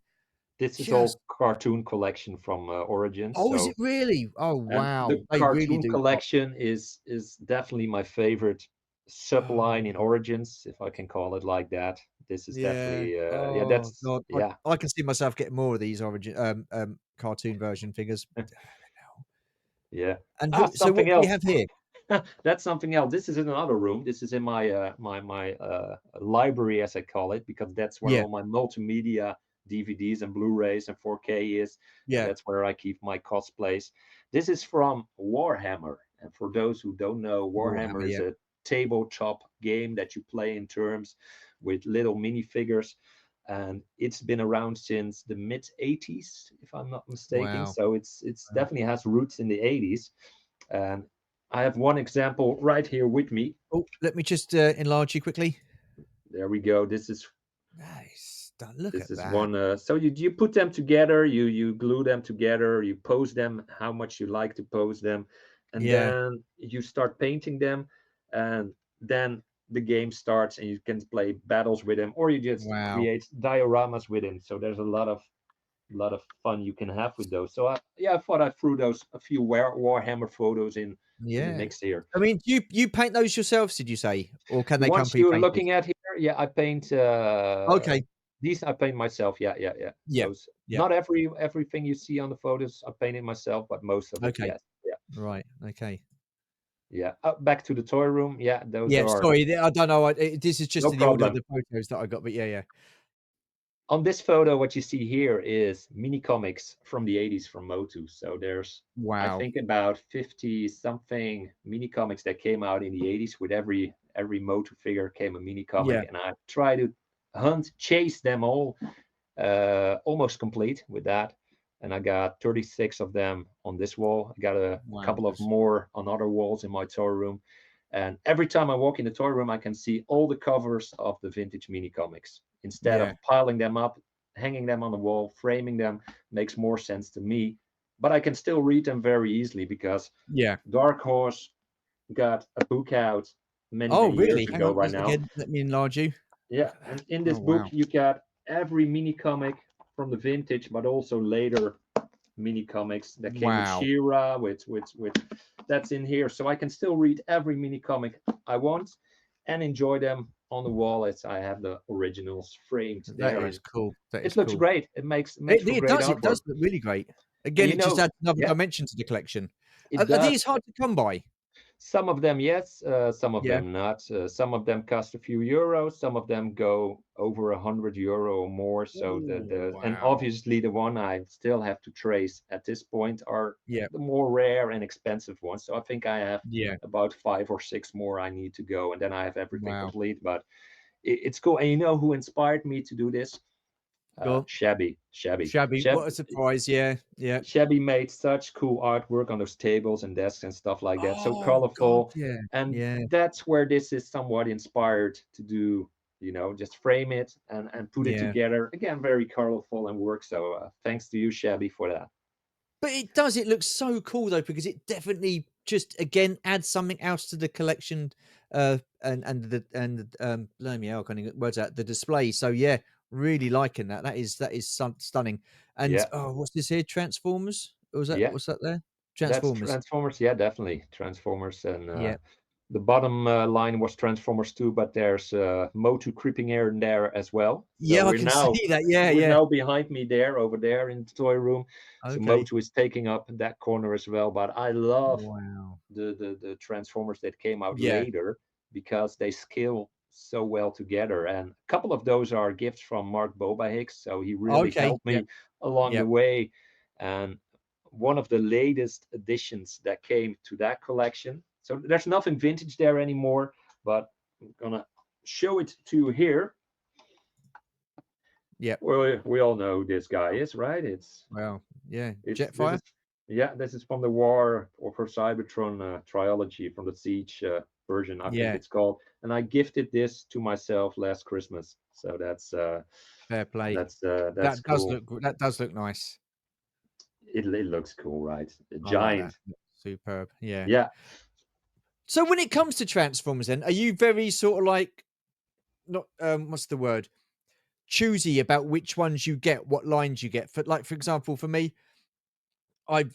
This is
Just
all cartoon collection from Origins.
oh, is it
So,
really? Oh
and
wow,
the
they really
cartoon
do pop.
collection is definitely my favorite subline in
Oh,
Origins, if I can call it like that. This is
yeah.
definitely yeah.
Oh
That's
god,
yeah.
I can see myself getting more of these origin cartoon version figures.
Yeah.
And
Ah,
so what
something
do we
else.
have here?
That's something else. This is in another room. This is in my library, as I call it, because that's where
Yeah,
all my multimedia DVDs and Blu-rays and 4K is, and
yeah.
that's where I keep my cosplays. This is from Warhammer, and for those who don't know,
Warhammer,
Warhammer is
yeah.
a tabletop game that you play in terms with little minifigures, and it's been around since the mid 80s, if I'm not mistaken.
Wow.
So it's
Wow.
definitely has roots in the 80s. And I have one example right here with me.
Oh, let me just, enlarge you quickly.
There we go.
Nice. Look
This
at
is
that.
one. So you put them together, you glue them together, you pose them how much you like to pose them, and
Yeah.
then you start painting them, and then the game starts, and you can play battles with them, or you just
Wow.
create dioramas with them. So there's a lot of fun you can have with those. So I thought I threw those a few Warhammer photos in the
Yeah.
mix here.
I mean, you paint those yourselves, did you say? Or can
The
they come
ones you're
pre-painted?
looking at here, yeah, I paint
Okay.
these I paint myself. Yeah, yeah, yeah.
Yeah.
Those
Yeah.
not everything you see on the photos I painted myself, but most of it,
Okay.
yes. Yeah,
Right. Okay.
yeah. Back to the toy room. Yeah, those
Yeah,
are
sorry, I don't know, this is just
no
in the order of
problem.
the photos that I got, but yeah, yeah.
On this photo, what you see here is mini comics from the 80s from Motu. So there's, I
Wow.
think, about 50 something mini comics that came out in the 80s. With every Motu figure came a mini comic,
Yeah.
and I try to chase them all, almost complete with that. And I got 36 of them on this wall. I got a couple of
Wowzers.
more on other walls in my toy room. And every time I walk in the toy room, I can see all the covers of the vintage mini comics. Instead of
Yeah.
piling them up, hanging them on the wall, framing them makes more sense to me. But I can still read them very easily because
Yeah.
Dark Horse got a book out many,
Oh,
many years
really? Hang
ago
on.
right
Let's
now.
again, let me enlarge you.
Yeah,
Look at that.
and in
Oh,
this book
wow.
you got every mini comic from the vintage, but also later mini comics that came with
Wow.
Shira, with that's in here. So I can still read every mini comic I want and enjoy them on the wall as I have the originals framed
That
there,
is
and
cool. That is
it looks
cool.
great. It makes for great
It
artwork.
does look really great.
And
Again,
you
it just
know,
adds another
yeah,
dimension to the collection.
it
Are these
does.
hard to come by?
Some of them, yes, some of
Yeah.
them not. Some of them cost a few euros. Some of them go over €100 or more. So
Oh,
and
wow.
obviously the one I still have to trace at this point are
Yeah.
the more rare and expensive ones. So I think I have
Yeah.
about 5 or 6 more I need to go, and then I have everything
Wow.
complete. But it's cool. And you know who inspired me to do this?
Go on. Shabby. What a
Shabby.
surprise. Yeah. Yeah.
Shabby made such cool artwork on those tables and desks and stuff like that, so
Oh, God.
colorful.
Yeah.
And
Yeah.
that's where this is somewhat inspired to do, just frame it and put it
Yeah.
together. Again, very colorful and work. So thanks to you, Shabby, for that.
But it does, it looks so cool though, because it definitely just again adds something else to the collection, blimey hell, I can't even get words out, the display. So yeah, really liking that. That is stunning. And
Yeah,
oh, what's this here? Transformers? Or was that
yeah,
what's that there?
that's
Transformers.
Transformers. Yeah, definitely Transformers. And
Yeah.
the bottom line was Transformers 2, but there's Motu creeping here and there as well. So
Yeah, I can see that. Yeah,
we're
yeah.
now behind me there, over there in the toy room. So
Okay.
Motu is taking up that corner as well. But I love
Wow.
the Transformers that came out
Yeah.
later because they scale so well together. And a couple of those are gifts from Mark Boba Hicks, so he really
Okay.
helped
Yep.
me along the
Yep.
way. And one of the latest additions that came to that collection. So there's nothing vintage there anymore, but I'm gonna show it to you here.
Yep.
Well, we all know who this guy is, right?
Wow. Yeah.
It's this
Jetfire?
is yeah, this is from the War or for Cybertron trilogy, from the Siege version, I think
Yeah.
it's called. And I gifted this to myself last Christmas. So
Fair play.
that's cool.
That does look nice.
It looks cool, right? A
I like that.
giant.
Superb. Yeah.
Yeah.
So when it comes to Transformers then, are you very sort of like not what's the word? Choosy about which ones you get, what lines you get. For example, for me, I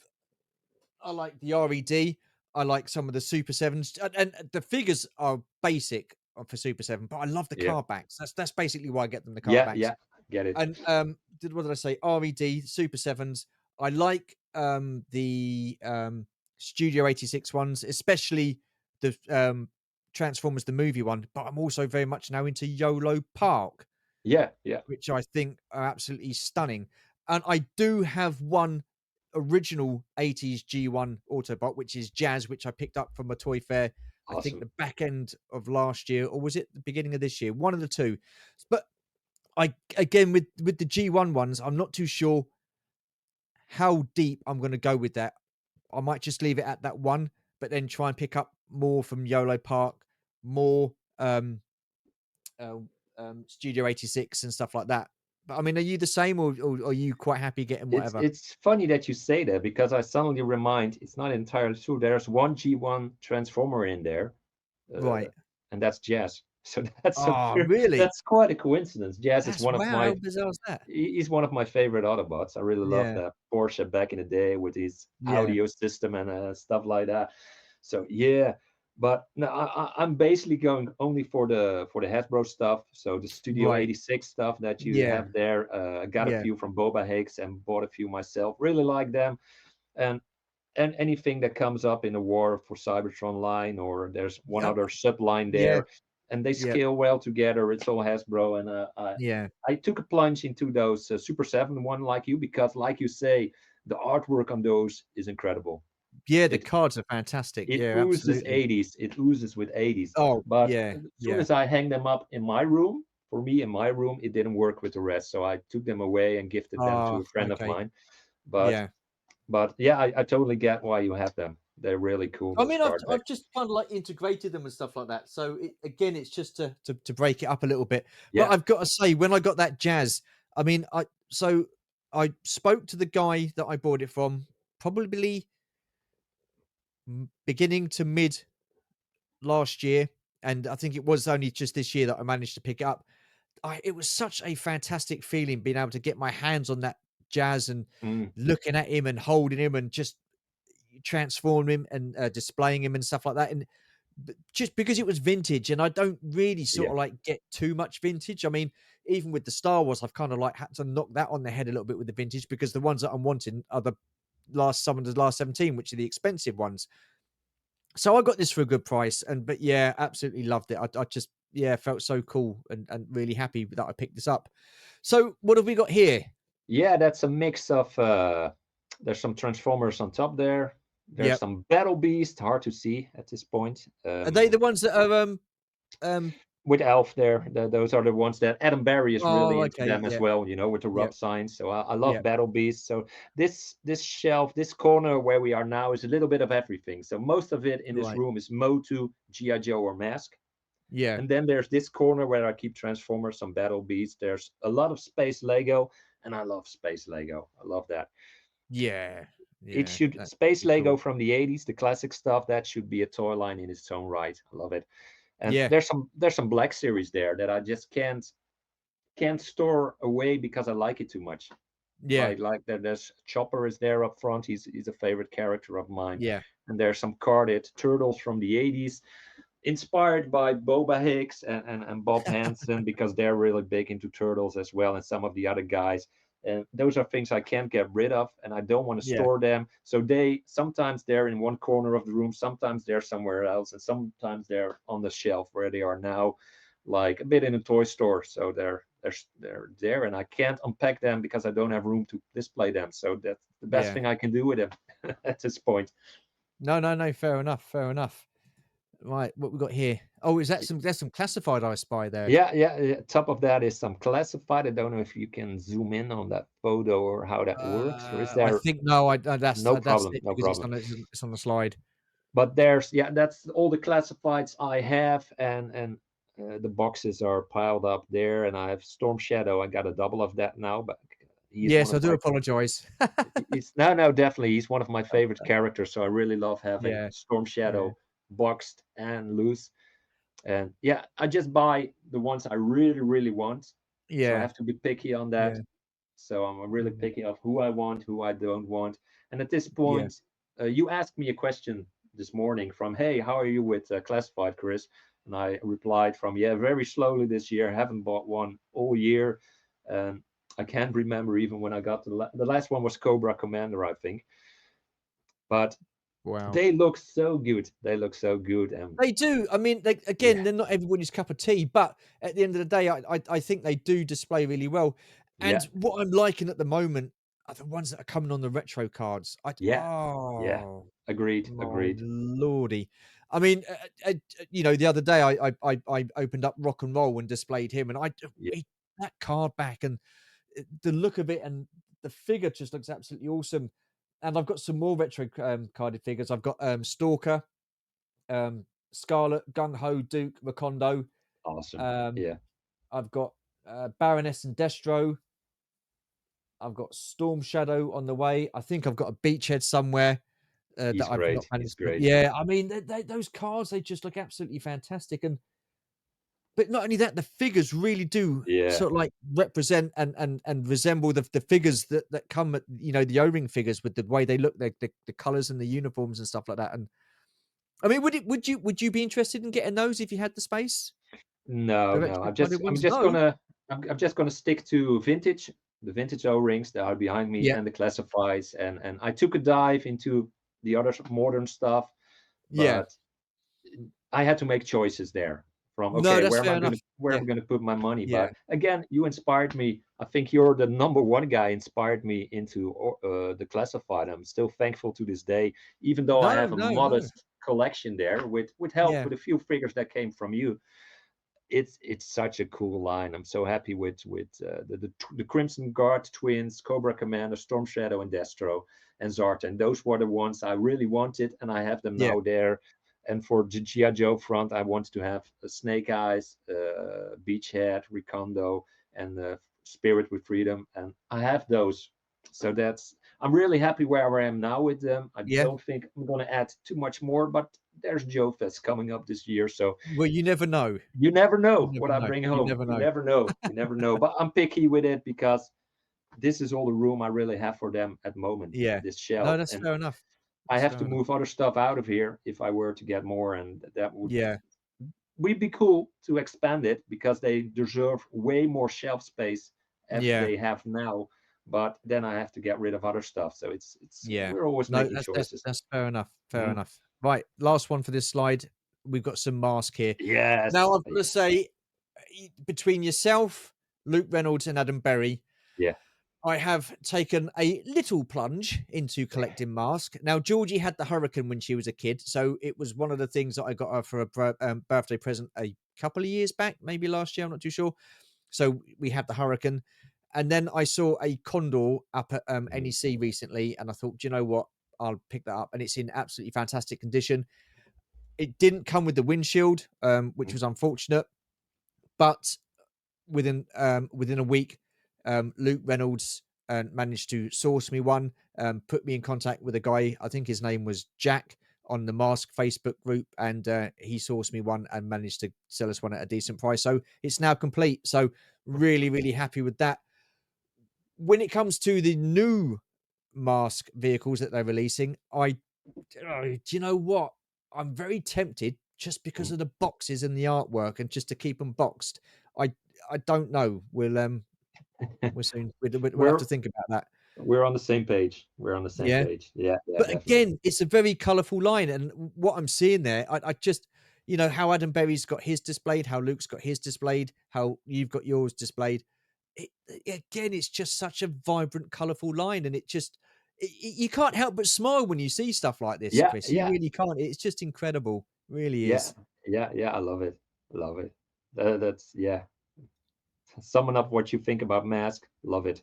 I like the RED. I like some of the Super Sevens, and the figures are basic for Super Seven, but I love the
Yeah.
car backs. That's basically why I get them the car
Yeah,
backs.
yeah. Get it.
And what did I say? RED Super Sevens. I like the Studio 86 ones, especially the Transformers the movie one. But I'm also very much now into YOLO Park,
Yeah, yeah.
which I think are absolutely stunning. And I do have one original 80s G1 Autobot, which is Jazz, which I picked up from a toy fair, I think
Awesome.
the back end of last year, or was it the beginning of this year? One of the two. But I again with the G1 ones, I'm not too sure how deep I'm going to go with that. I might just leave it at that one, but then try and pick up more from YOLO Park, more uh, Studio 86 and stuff like that. But I mean, are you the same, or are you quite happy getting whatever?
It's funny that you say that because I suddenly remind it's not entirely true. There's one G1 transformer in there, uh,
Right.
and that's Jazz. So
Oh, really?
that's quite a coincidence. Jazz is
That's
one of
wow. How
my
bizarre is that?
he's one of my favorite Autobots. I really love
Yeah.
that Porsche back in the day with his
Yeah.
audio system and stuff like that. So yeah, but no, I'm basically going only for the Hasbro stuff. So the Studio
Right.
86 stuff that you
Yeah.
have there. I got a
Yeah.
few from Boba Hicks and bought a few myself. Really like them. And anything that comes up in the War for Cybertron line, or there's one
Yep.
other sub line
Yeah.
there. and they
Yep.
scale well together. It's all Hasbro, and
Yeah.
I took a plunge into those Super 7 one like you, because, like you say, the artwork on those is incredible.
Yeah, the
It
cards are fantastic.
it
Yeah,
oozes
absolutely.
80s. It oozes with 80s.
Oh,
But
yeah,
as soon
yeah.
as I hang them up in my room, for me in my room, it didn't work with the rest. So I took them away and gifted them to
Oh,
a friend of
okay.
mine. But
Yeah.
yeah, I totally get why you have them. They're really cool,
I
those
mean, I've
card
I've
decks.
just kind of like integrated them and stuff like that. So again, it's just to break it up a little bit. But
Yeah.
I've got to say, when I got that jazz, I mean, I spoke to the guy that I bought it from, probably beginning to mid last year, and I think it was only just this year that I managed to pick it up. It was such a fantastic feeling being able to get my hands on that jazz and
Mm,
looking at him and holding him and just transform him and displaying him and stuff like that. And just because it was vintage, and I don't really sort
yeah.
of like get too much vintage. I mean, even with the Star Wars, I've kind of like had to knock that on the head a little bit with the vintage because the ones that I'm wanting are the last 17, which are the expensive ones. So I got this for a good price, and but yeah, absolutely loved it. I just yeah felt so cool and really happy that I picked this up. So what have we got here?
Yeah, that's a mix of there's some Transformers on top there. There's
Yep.
some Battle Beast, hard to see at this point.
Are they the ones that are um
With Elf there, those are the ones that Adam Barry is really
oh
into
okay,
them as
yeah,
well, with the
yeah,
rub signs. So I love
yeah,
Battle Beast. So this shelf, this corner where we are now, is a little bit of everything. So most of it in this
right.
room is Motu, GI Joe, or Mask.
Yeah,
And then there's this corner where I keep Transformers, some Battle Beasts. There's a lot of Space Lego, and I love Space Lego. I love that.
yeah,
It
yeah,
should
that's
Space
pretty
Lego
cool.
from the 80s, the classic stuff, that should be a toy line in its own right. I love it. And
Yeah,
there's some Black Series there that I just can't store away because I like it too much.
yeah,
Like that, there's Chopper is there up front. He's a favorite character of mine.
yeah,
And there's some carded turtles from the 80s, inspired by Boba Hicks and Bob Hansen, because they're really big into turtles as well, and some of the other guys. And those are things I can't get rid of, and I don't want to
yeah,
store them. So they sometimes they're in one corner of the room, sometimes they're somewhere else, and sometimes they're on the shelf where they are now, like a bit in a toy store. So they're there, and I can't unpack them because I don't have room to display them. So that's the best
yeah.
thing I can do with them at this point.
No, no, no. Fair enough. Fair enough. Right, what we got here? Oh, is that some? There's some classified I spy there.
Yeah, yeah, yeah. Top of that is some classified. I don't know if you can zoom in on that photo or how that works, or is
I
there?
think no.
No
That's
problem,
it
no
because
problem.
it's on the slide.
But there's, yeah, that's all the classifieds I have, and the boxes are piled up there. And I have Storm Shadow. I got a double of that now, but he is one
Yes, I
of
do
my.
apologise.
He's no, no, definitely he's one of my favorite characters. So I really love having
Yeah,
Storm
yeah,
Shadow boxed and loose. And yeah, I just buy the ones I really, really want. So I
yeah,
have to be picky on that.
yeah,
So I'm really
mhm,
picky of who I want, who I don't want. And at this
yeah.
point, you asked me a question this morning from, "Hey, how are you with classified, Chris?" And I replied from, "Yeah, very slowly this year. Haven't bought one all year." And I can't remember even when I got the last one was Cobra Commander, I think. But
Wow.
they look so good. They look so good, and
They do. I mean, they again,
yeah,
they're not everybody's cup of tea, but at the end of the day, I think they do display really well. And
yeah,
what I'm liking at the moment are the ones that are coming on the retro cards.
yeah, yeah.
Oh
Agreed,
my
agreed.
lordy! I mean, the other day I opened up Rock and Roll and displayed him, and
Yeah,
that card back and the look of it and the figure just looks absolutely awesome. And I've got some more retro carded figures. I've got Stalker, um, Scarlet, Gung Ho, Duke, Macondo.
awesome.
Um,
Yeah,
I've got Baroness and Destro. I've got Storm Shadow on the way. I think I've got a Beachhead somewhere that
he's
I've not
great. He's
managed to.
great.
Yeah, I mean those cards they just look absolutely fantastic, and but not only that, the figures really do
Yeah.
sort of like represent and resemble the figures that come at the O-ring figures with the way they look, the colors and the uniforms and stuff like that. And I mean, would you be interested in getting those if you had the space?
No,
The
no.
retro
I'm just
carded
I'm
ones?
just
No.
gonna I'm just gonna stick to vintage, the vintage O-rings that are behind me,
Yeah,
and the classifieds. And I took a dive into the other modern stuff,
yeah,
but I had to make choices there from,
No,
okay,
that's fair enough.
where am
Yeah,
I gonna put my money?
yeah.
But again, you inspired me. I think you're the number one guy inspired me into the classified. I'm still thankful to this day, even though I
No,
have a
no, no.
modest collection there with help
Yeah,
with a few figures that came from you. It's such a cool line. I'm so happy with the Crimson Guard twins, Cobra Commander, Storm Shadow, and Destro, and Zartan. And those were the ones I really wanted, and I have them
yeah,
now there. And for the GI Joe front, I wanted to have Snake Eyes, Beachhead, Recondo, and Spirit with Freedom, and I have those. So that's I'm really happy where I am now with them. I
yeah.
don't think I'm gonna add too much more, but there's Joe Fest coming up this year, so
Well, you never know.
you never
You
know
never
what I
know.
bring
You
home.
never
You
know.
never know. You never know. But I'm picky with it because this is all the room I really have for them at the moment,
Yeah.
this
No,
shelf.
that's
And
fair enough.
I
That's
have to
fair enough.
move other stuff out of here if I were to get more. And that
Yeah,
would be cool to expand it because they deserve way more shelf space as
yeah,
they have now. But then I have to get rid of other stuff. So it's
yeah.
we're always
No,
making choices.
that's fair enough. Fair
Mm.
enough. Right, last one for this slide. We've got some mask here. Now,
Yes.
I've got to say, between yourself, Luke Reynolds, and Adam Berry,
Yeah.
I have taken a little plunge into collecting masks. Now, Georgie had the Hurricane when she was a kid, so it was one of the things that I got her for a birthday present a couple of years back, maybe last year. I'm not too sure. So we had the Hurricane, and then I saw a Condor up at
Mhm.
NEC recently, and I thought, do you know what? I'll pick that up, and it's in absolutely fantastic condition. It didn't come with the windshield, which was unfortunate, but within a week, Luke Reynolds managed to source me one, put me in contact with a guy. I think his name was Jack on the Mask Facebook group, and he sourced me one and managed to sell us one at a decent price. So it's now complete. So really, really happy with that. When it comes to the new Mask vehicles that they're releasing, do you know what? I'm very tempted just because
Mhm.
of the boxes and the artwork, and just to keep them boxed. I I don't know. We'll soon we'll have
we're
to think about that.
we're on the same page. We're on the same
Yeah.
page. Yeah, yeah,
But
definitely.
again, it's a very colourful line, and what I'm seeing there, I just, how Adam Berry's got his displayed, how Luke's got his displayed, how you've got yours displayed. Again, it's just such a vibrant, colourful line, and it just you can't help but smile when you see stuff like this,
Yeah,
Chris. You
yeah,
really can't. It's just incredible, really
yeah,
is.
yeah, yeah. I love it. Love it. That's yeah. Summing up what you think about Mask, love it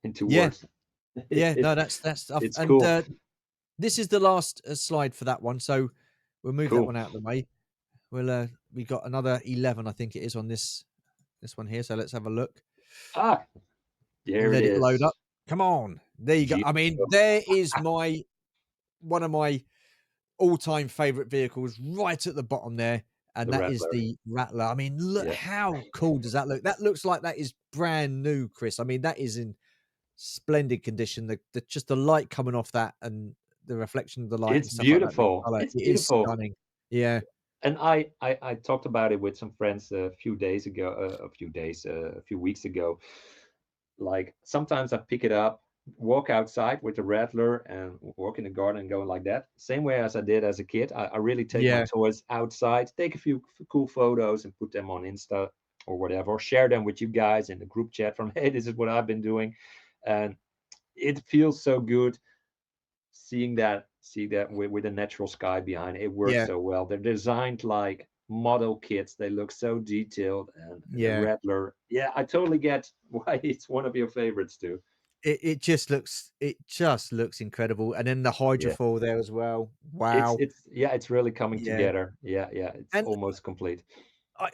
in two
Yeah,
words.
yeah. No,
It's
that's stuff.
it's
And
cool.
this is the last slide for that one, so we'll move that
Cool.
one out of the way. We got another 11, I think it is, on this one here. So let's have a look
Ah,
and
there it
let it load up.
is.
Come on, there you go.
Geo,
I mean, there is my one of my all-time favorite vehicles right at the bottom there, and
the
that is
Rattler.
the Rattler. I mean, look
Yeah.
how cool does that look? That looks like that is brand new, Chris. I mean, that is in splendid condition. The just the light coming off that and the reflection of the light and
It's
stuff like that, the
beautiful.
color,
It's
it is
beautiful.
stunning. Yeah,
And I talked about it with some friends a few days ago, a few weeks ago. Like sometimes I pick it up, walk outside with the Rattler and walk in the garden and go like that. Same way as I did as a kid. I really take my
yeah,
toys outside, take a few cool photos and put them on Insta or whatever, or share them with you guys in the group chat from, hey, this is what I've been doing. And it feels so good see that with a natural sky behind it. It works
yeah,
so well. They're designed like model kits. They look so detailed. And the
yeah.
Rattler, yeah, I totally get why it's one of your favorites too.
It just looks incredible, and then the
Yeah.
hydrofoil there as well. Wow.
It's yeah, it's really coming
Yeah,
together. Yeah, yeah, it's
and
almost complete.
I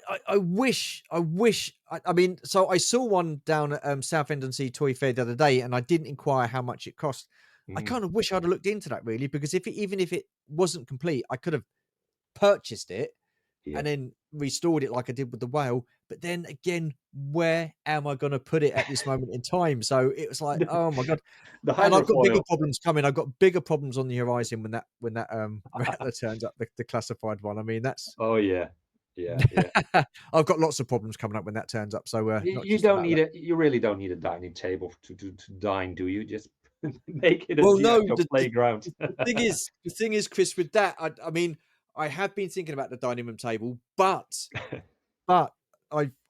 mean, so I saw one down at, Southend-on-Sea Toy Fair the other day, and I didn't inquire how much it cost. I
Mm,
kind of wish I'd have looked into that really, because even if it wasn't complete, I could have purchased it
yeah.
and then restored it like I did with the whale. But then again, where am I gonna put it at this moment in time? So it was like,
the,
oh my god.
the
And I've got bigger
hydrofoil.
problems coming. I've got bigger problems on the horizon when that Rattler turns up, the classified one. I mean, that's
Oh yeah. Yeah, yeah.
I've got lots of problems coming up when that turns up. So not
You
just
don't
about
need
that.
a you really don't need a dining table to dine, do you? Just make it a
Well,
GI
no,
Joe playground.
the thing is, Chris, with that, I mean, I have been thinking about the dining room table, but but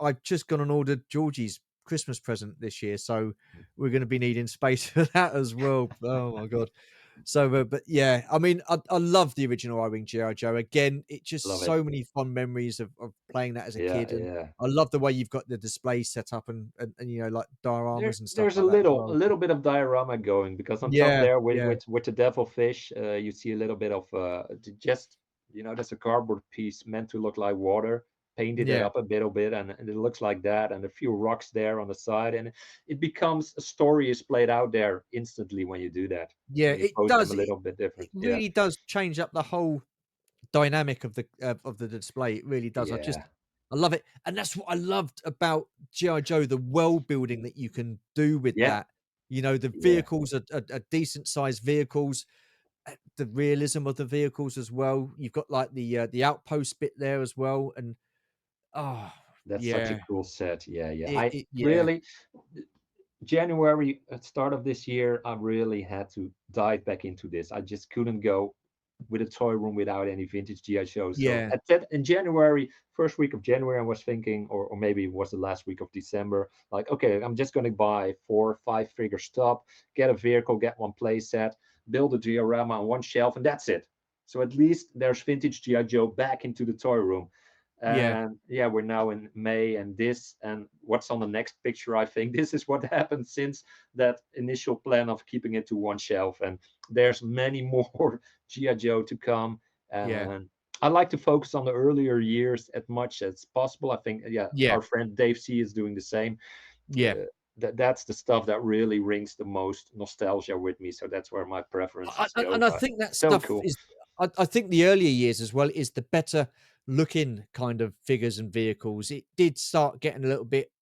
I've just gone and ordered Georgie's Christmas present this year, so we're gonna be needing space for that as well. Oh my god. So, but yeah, I mean, I love the original I-Wing G.I. Joe. Again, it just
Love it.
so many fond memories of playing that as a
Yeah,
kid, and
yeah.
I love the way you've got the display set up and you know, like dioramas and stuff
There's
like that as
a
well.
little bit of diorama going because on top
Yeah,
there
yeah,
with the devilfish, you see a little bit of just that's a cardboard piece meant to look like water. Painted it
yeah,
up a little bit, and it looks like that, and a few rocks there on the side, and it becomes a story is played out there instantly when you do that.
yeah.
When you
It
pose them
does.
a little bit
It
different. Yeah,
really does change up the whole dynamic of the display. It really does.
yeah,
I love it, and that's what I loved about GI Joe, the world building that you can do with
yeah,
that. You know, the
yeah.
vehicles are decent sized vehicles, the realism of the vehicles as well. You've got like the outpost bit there as well, and oh
That's such a
yeah,
cool set. Yeah, yeah.
it,
I
it yeah,
really January, at start of this year, I really had to dive back into this. I just couldn't go with a toy room without any vintage GI shows. So
yeah,
at that in January, first week of January, I was thinking, or maybe it was the last week of December, like, okay, I'm just gonna buy 4 or 5 figure stop, get a vehicle, get one play set, build a diorama on one shelf, and that's it. So at least there's vintage GI Joe back into the toy room.
yeah.
And yeah, we're now in May, and what's on the next picture, I think this is what happened since that initial plan of keeping it to one shelf. And there's many more GI Joe to come.
Yeah,
And I like to focus on the earlier years as much as possible. I think, yeah,
yeah,
our friend Dave C is doing the same.
yeah.
That's the stuff that really rings the most nostalgia with me. So that's where my preferences go.
And I
But
think that
so
stuff
cool.
is I think the earlier years as well is the better looking kind of figures and vehicles. It did start getting a little bit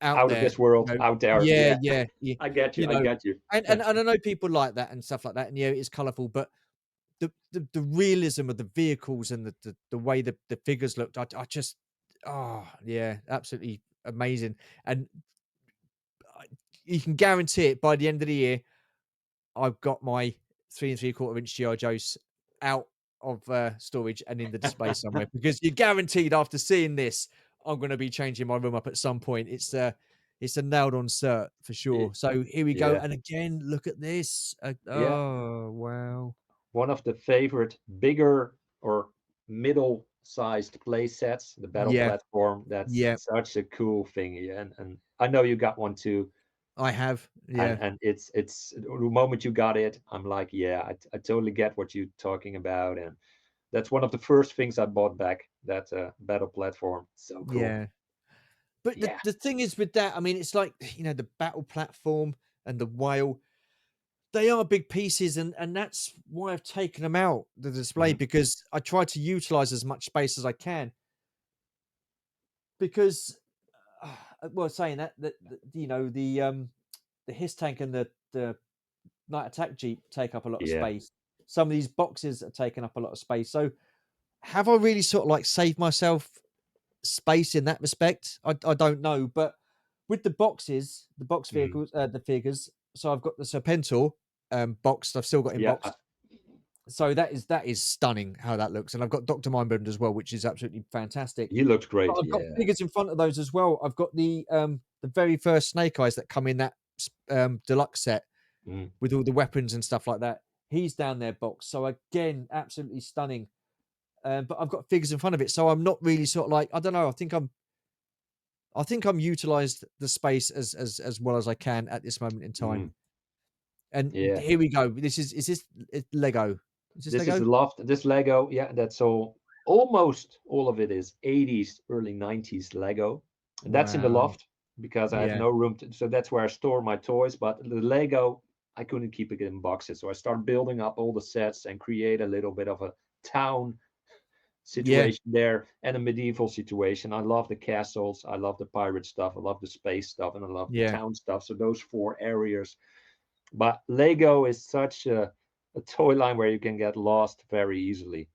out
Out of
there,
this
you
world,
know.
out there.
Yeah,
Yeah,
yeah, yeah,
I get you.
you
I
know,
get you.
and I know people like that and stuff like that, and yeah, it's colourful, but the realism of the vehicles and the way the figures looked, I just oh, yeah, absolutely amazing, and I you can guarantee it by the end of the year, I've got my 3 3/4 inch GI Joes out of, storage and in the display somewhere because you're guaranteed after seeing this, I'm gonna be changing my room up at some point. It's a nailed on cert for sure. So here we go,
Yeah,
and again, look at this.
yeah.
Oh, wow.
One of the favorite bigger or middle-sized play sets, the battle
Yeah,
platform. That's
yeah,
such a cool thing. Yeah, and I know you got one too.
I have.
And
Yeah,
it's the moment you got it, I'm like, yeah, I totally get what you're talking about. And that's one of the first things I bought back. That battle platform. So cool.
yeah. But
Yeah.
the thing is with that, I mean, it's like, you know, the battle platform and the whale, they are big pieces, and that's why I've taken them out the display
Mhm.
because I try to utilize as much space as I can. Because, well, saying that, you know, the Hiss tank and the night attack jeep take up a lot of
Yeah.
space. Some of these boxes are taking up a lot of space. So, have I really sort of like saved myself space in that respect? I don't know, but with the boxes, the box
Mhm.
vehicles, the figures. So I've got the Serpentor boxed. I've still got him
Yeah.
boxed. So that is stunning how that looks, and I've got Doctor Mindbend as well, which is absolutely fantastic.
He looked
But
great.
I've got
Yeah.
figures in front of those as well. I've got the very first Snake Eyes that come in that deluxe set
Mhm.
with all the weapons and stuff like that. He's down there boxed. So again, absolutely stunning. But I've got figures in front of it, so I'm not really sort of like I don't know. I think I'm utilized the space as well as I can at this moment in time.
Mhm.
And
Yeah.
here we go. Is this Lego? Is this
This is
Lego?
the loft. This Lego, yeah, that's all. Almost all of it is 80s, early 90s Lego. And that's in the
Wow.
loft because I have
Yeah.
no room to, so that's where I store my toys. But the Lego, I couldn't keep it in boxes. So I started building up all the sets and create a little bit of a town
Yeah.
situation there and a medieval situation. I love the castles, I love the pirate stuff, I love the space stuff, and I love the
Yeah.
town stuff. So those 4 areas, but Lego is such a toy line where you can get lost very easily.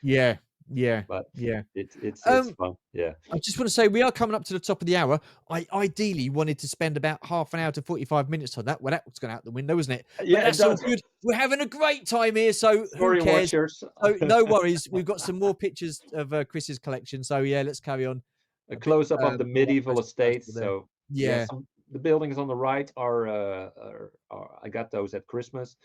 Yeah. Yeah,
but
yeah.
it's
Um,
fun. Yeah.
I just want to say we are coming up to the top of the hour. I ideally wanted to spend about half an hour to 45 minutes on that. Well, that was gone out the window, isn't it? But
Yeah, it
that's all
does.
good. We're having a great time here, so who
Story
cares?
watchers.
So no worries. We've got some more pictures of Chris's collection. So yeah, let's carry on
A
a bit
close up of the
more
medieval
close to
estates.
personal there.
So yeah,
Yeah,
some the buildings on the right are I got those at Christmas.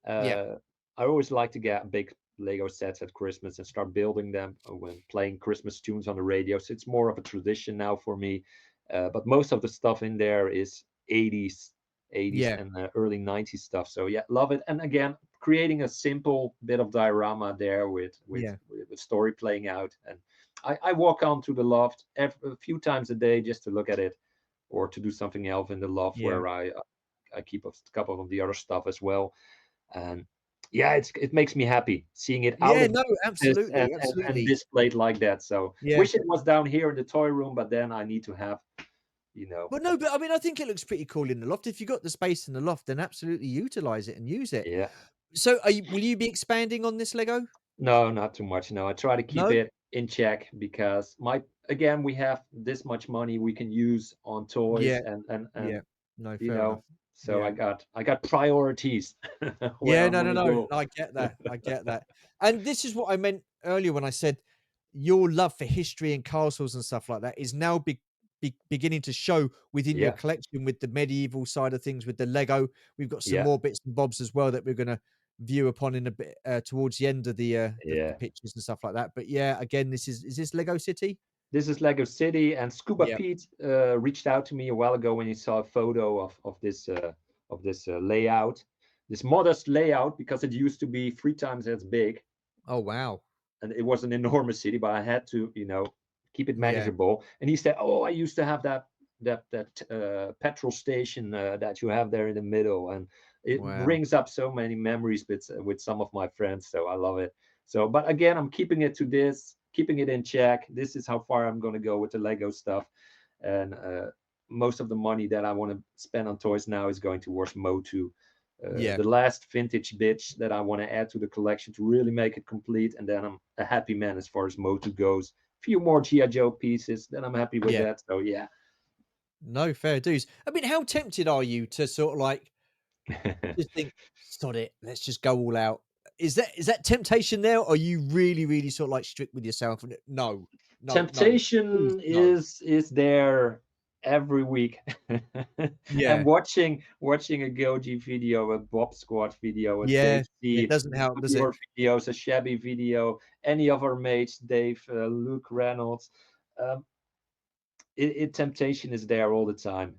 yeah,
Uh, I always like to get big Lego sets at Christmas and start building them when playing Christmas tunes on the radio. So it's more of a tradition now for me. But most of the stuff in there is 80s
yeah,
and early 90s stuff. So yeah, love it. And again, creating a simple bit of diorama there
yeah,
with story playing out. And I walk onto the loft a few times a day just to look at it or to do something else in the loft
yeah.
where I keep a couple of the other stuff as well. And yeah, it makes me happy seeing it out
Yeah,
of
no,
this
absolutely,
and
absolutely.
displayed like that. So
Yeah.
wish it was down here in the toy room, but then I need to have, you know,
Well, no, but I mean, I think it looks pretty cool in the loft. If you got the space in the loft, then absolutely utilize it and use it.
yeah.
So, will you be expanding on this Lego?
No, not too much. No, I try to keep
No?
it in check because my again, we have this much money we can use on toys
Yeah,
and
yeah. No,
you
fair enough.
know, so
Yeah.
I got priorities where
Yeah,
I'm
no, no,
gonna
no.
go.
I get that. I get that. And this is what I meant earlier when I said your love for history and castles and stuff like that is now beginning to show within your
Yeah,
collection with the medieval side of things with the Lego. We've got some
yeah,
more bits and bobs as well that we're going to view upon in a bit towards the end of the
yeah.
pictures and stuff like that. But yeah, again, is this Lego City?
This is Lego City, and Scuba
Yeah.
Pete reached out to me a while ago when he saw a photo of this layout, this modest layout because it used to be 3 times as big,
Oh wow.
and it was an enormous city, but I had to, keep it
Yeah.
manageable. And he said, "Oh, I used to have that petrol station that you have there in the middle, and it
Wow.
brings up so many memories with some of my friends. So I love it. So, but again, I'm keeping it to this, keeping it in check. This is how far I'm going to go with the Lego stuff, and most of the money that I want to spend on toys now is going towards Motu,
Yeah.
the last vintage bitch that I want to add to the collection to really make it complete. And then I'm a happy man as far as Motu goes. A few more GI Joe pieces, then I'm happy with
Yeah.
that. So yeah.
No, fair dues. I mean, how tempted are you to sort of like just think, "Sod it, let's just go all out." Is that temptation there, or are you really, really sort of like strict with yourself and no, no, no, please
Temptation
no.
is there every week. And
Yeah,
watching a Goji video, a Bob Squad video, a
yeah,
Dave
it
C,
doesn't help, does it?
your videos, a Shabby video, any of our mates, Dave, Luke Reynolds. Um, temptation is there all the time.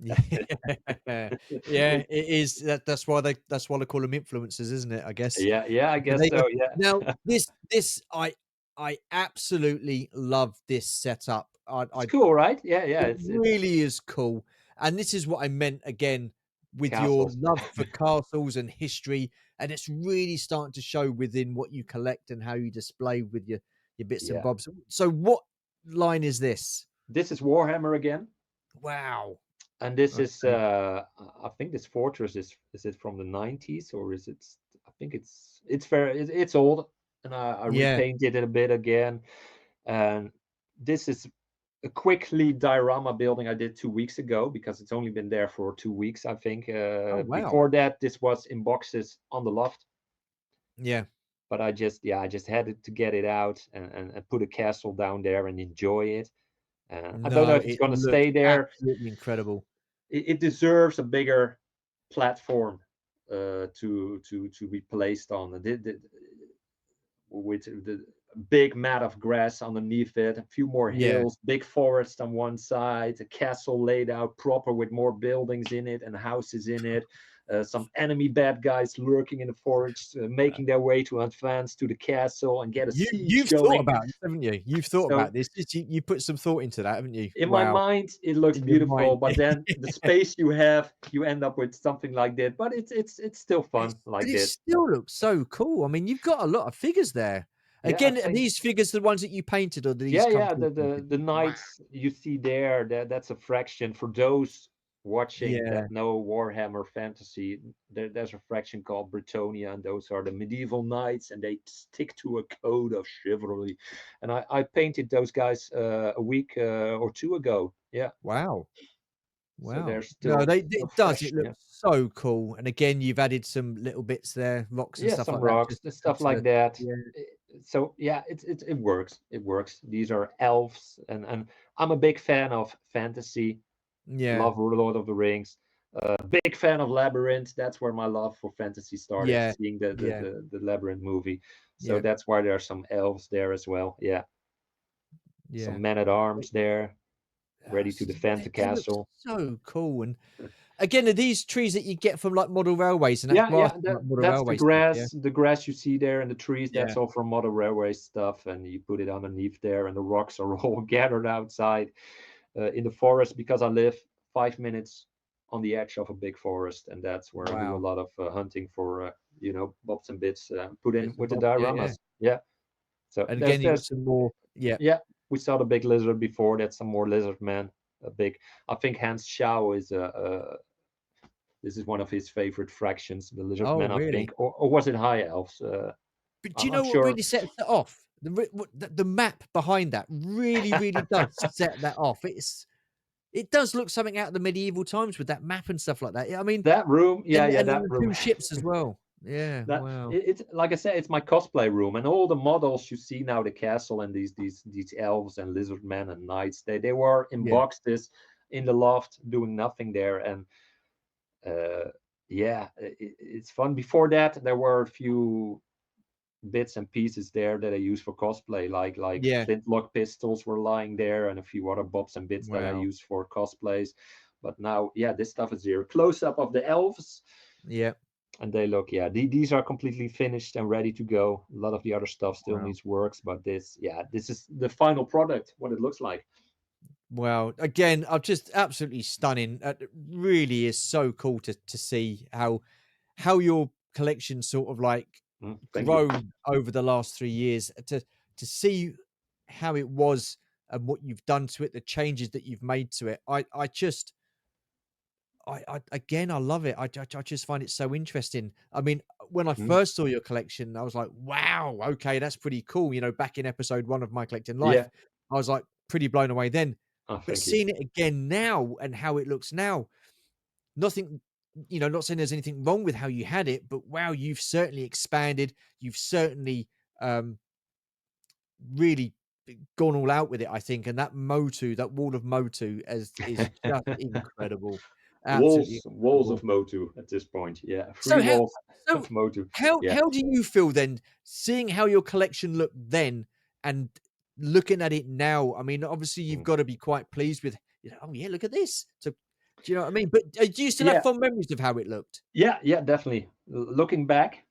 Yeah, yeah, it is. That's why they call them influencers, isn't it? I guess.
Yeah, yeah, I
But
guess
there you
so.
go. Now,
Yeah,
this I absolutely love this setup.
it's
I
cool, right? Yeah, yeah.
It
It's
really is cool, and this is what I meant again with your
castles.
love for castles and history, and it's really starting to show within what you collect and how you display with your bits and
Yeah,
bobs. So what line is this?
this is Warhammer again,
Wow.
and this is
Okay.
I think this fortress is it from the 90s or is it? I think it's fair. It's old, and I
Yeah.
repainted it a bit again, and this is a quickly diorama building I did 2 weeks ago because it's only been there for 2 weeks, I think.
Oh, wow.
Before that, this was in boxes on the loft,
Yeah.
but I just had to get it out and put a castle down there and enjoy it. I don't know
No,
if it's
it
going to
looks
stay there.
absolutely incredible.
It deserves a bigger platform to be placed on. With the big mat of grass underneath it, a few more
Yeah.
hills, big forest on one side, a castle laid out proper with more buildings in it and houses in it. Some enemy bad guys lurking in the forest, making their way to advance to the castle and get a siege
You've thought
going.
about this, haven't you? You've thought
So
about this. You put some thought into that, haven't you?
in my
Wow.
mind, it looks
In your
beautiful,
mind.
but then the space you have, you end up with something like that. But it's still
It's
fun
but
like
it
that.
still looks so cool. I mean, you've got a lot of figures there.
Yeah, I
Again, are
think.
these figures the ones that you painted, or do these
Yeah,
come
yeah. The
pre-painted?
the the
Wow.
knights you see there, that's a fraction for those. watching that
Yeah.
no Warhammer Fantasy. There's a fraction called Britonia, and those are the medieval knights, and they stick to a code of chivalry. And I painted those guys a week or two ago. Yeah,
Wow.
so they're
Wow. No,
still still
it does.
fresh.
It
Yeah,
looks so cool. And again, you've added some little bits there, rocks and
yeah,
stuff
some
like that,
rocks,
just
the
to add
stuff
to
like
the
that.
yeah.
So yeah, it works. It works. These are elves, and I'm a big fan of fantasy.
Yeah.
Love Lord of the Rings. Big fan of Labyrinth. That's where my love for fantasy started,
Yeah.
seeing
Yeah.
the Labyrinth movie. So
Yeah.
that's why there are some elves there as well. Yeah,
Yeah.
some men at arms there,
Ah,
ready to defend the
they look
castle.
so cool. And again, are these trees that you get from like model railways and that
Yeah,
grass
yeah,
from like model
that's the
railway stuff? Yeah.
grass. The grass you see there and the trees,
Yeah.
that's all from Model Railway stuff. And you put it underneath there, and the rocks are all gathered outside in the forest because I live 5 minutes on the edge of a big forest, and that's where I do a
Wow.
lot of hunting for bobs and bits put in
Bits and
with the
bobs. Yeah. Yeah.
dioramas. Yeah, so
And again, you got
there's
some more. Yeah.
yeah, we saw the big lizard before. That's some more lizard man. A big, I think Hans Schau is this is one of his favorite fractions, the lizard
Oh,
man. I
really?
think, or was it high elves?
But do
I'm
you
not
know what
sure.
really sets it off? The map behind that really, really does set that off. It does look something out of the medieval times with that map and stuff like that. Yeah, I mean,
That room, yeah, yeah,
and then
that
the
room.
2 ships as well. Yeah,
That
wow.
it's like I said, it's my cosplay room, and all the models you see now, the castle and these elves and lizard men and knights, they were in
Yeah,
boxes in the loft doing nothing there, and uh, yeah, it's fun. Before that, there were a few bits and pieces there that I use for cosplay, like
yeah,
flintlock pistols were lying there, and a few other bobs and bits that I
wow.
use for cosplays. But now, yeah, this stuff is here. Close up of the elves,
Yeah,
and they look, yeah, these are completely finished and ready to go. A lot of the other stuff still
wow.
needs works, but this, yeah, this is the final product, what it looks like.
Wow. Again, I'm just absolutely stunning. It really is so cool to see how your collection sort of like
Thank you.
grown over the last 3 years to see how it was and what you've done to it, the changes that you've made to it. I just I again I love it. I just find it so interesting. I mean, when I
Mm,
first saw your collection, I was like, wow, okay, that's pretty cool. You know, back in episode 1 of my collecting life,
yeah.
I was like pretty blown away then.
Oh,
But
thank you.
seeing it again now and how it looks now, nothing, not saying there's anything wrong with how you had it, but wow, you've certainly expanded. You've certainly um, really gone all out with it, I think. And that Motu, that wall of Motu, is just incredible, absolutely
Walls
incredible.
of Motu at this point. Yeah,
So
three walls
so
of Motu. Yeah.
how do you feel then, seeing how your collection looked then and looking at it now? I mean, obviously you've
Mm.
got to be quite pleased with, oh yeah, look at this. So do you know what I mean? But do you still have
Yeah,
fond memories of how it looked?
yeah, yeah, definitely. Looking back,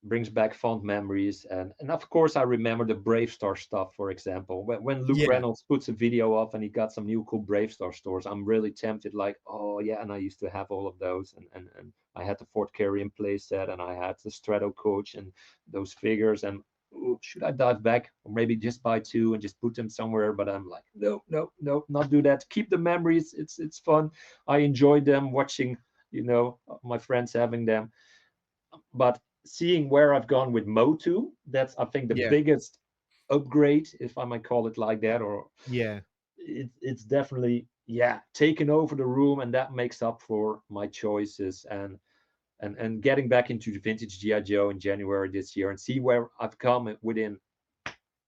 brings back fond memories, and of course I remember the Brave Star stuff, for example, when Luke
Yeah,
Reynolds puts a video up and he got some new cool Brave Star stores. I'm really tempted, like, oh yeah, and I used to have all of those, and I had the Fort Carrion playset, and I had the Strato coach and those figures, and ooh, should I dive back or maybe just buy two and just put them somewhere? But I'm like, no, no, no, not do that. Keep the memories. It's fun. I enjoyed them watching, my friends having them, but seeing where I've gone with Motu, that's I think the
yeah,
biggest upgrade, if I might call it like that, or
yeah,
it's definitely, yeah, taken over the room, and that makes up for my choices, and getting back into the vintage GI Joe in January this year and see where I've come within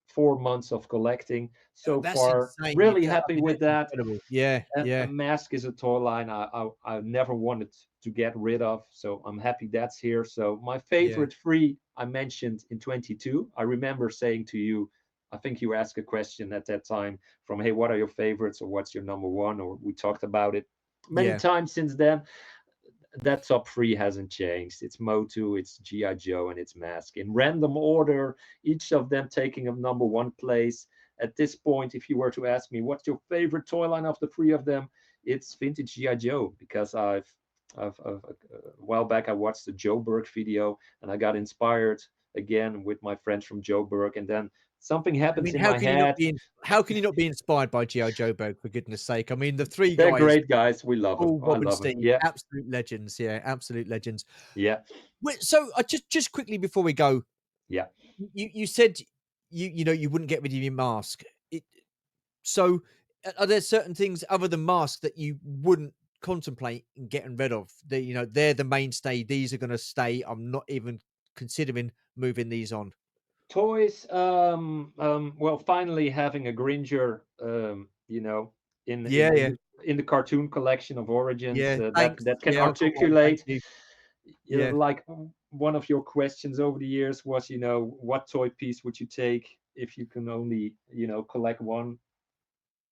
4 months of collecting so
that's
far.
insane.
Really
I
happy
mean,
with
that's
that.
incredible. Yeah,
And
yeah,
Mask is a toy line I never wanted to get rid of, so I'm happy that's here. So my
yeah,
favorite three I mentioned in 22. I remember saying to you, I think you asked a question at that time from, hey, what are your favorites, or what's your number one, or we talked about it many
yeah,
times since then. That top three hasn't changed. It's Motu, it's GI Joe, and it's Mask in random order, each of them taking a number one place. At this point, if you were to ask me what's your favorite toy line of the three of them, it's vintage GI Joe, because a while back I watched the Joe Berg video, and I got inspired again with my friends from Joe Berg, and then something
I
happens
mean,
in my head.
how can you not be inspired by G.I. Joe, Berg, for goodness sake? I mean, the 3
They're
guys,
great guys. We love them.
Paul,
I
Bob, and
love them.
Steve,
Yeah,
absolute legends. Yeah, absolute legends.
yeah,
Wait, so, just quickly before we go,
yeah.
you said you know, you wouldn't get rid of your mask. It so, are there certain things other than mask that you wouldn't contemplate in getting rid of? They, you know, they're the mainstay, these are gonna stay, I'm not even considering moving these on.
Toys. Well, finally having a Gringer.
Yeah, yeah.
In the cartoon collection of Origins,
Yeah,
that
thanks.
that can
Yeah, I got one, thank
articulate.
you. Yeah.
Like one of your questions over the years was, what toy piece would you take if you can only, collect one?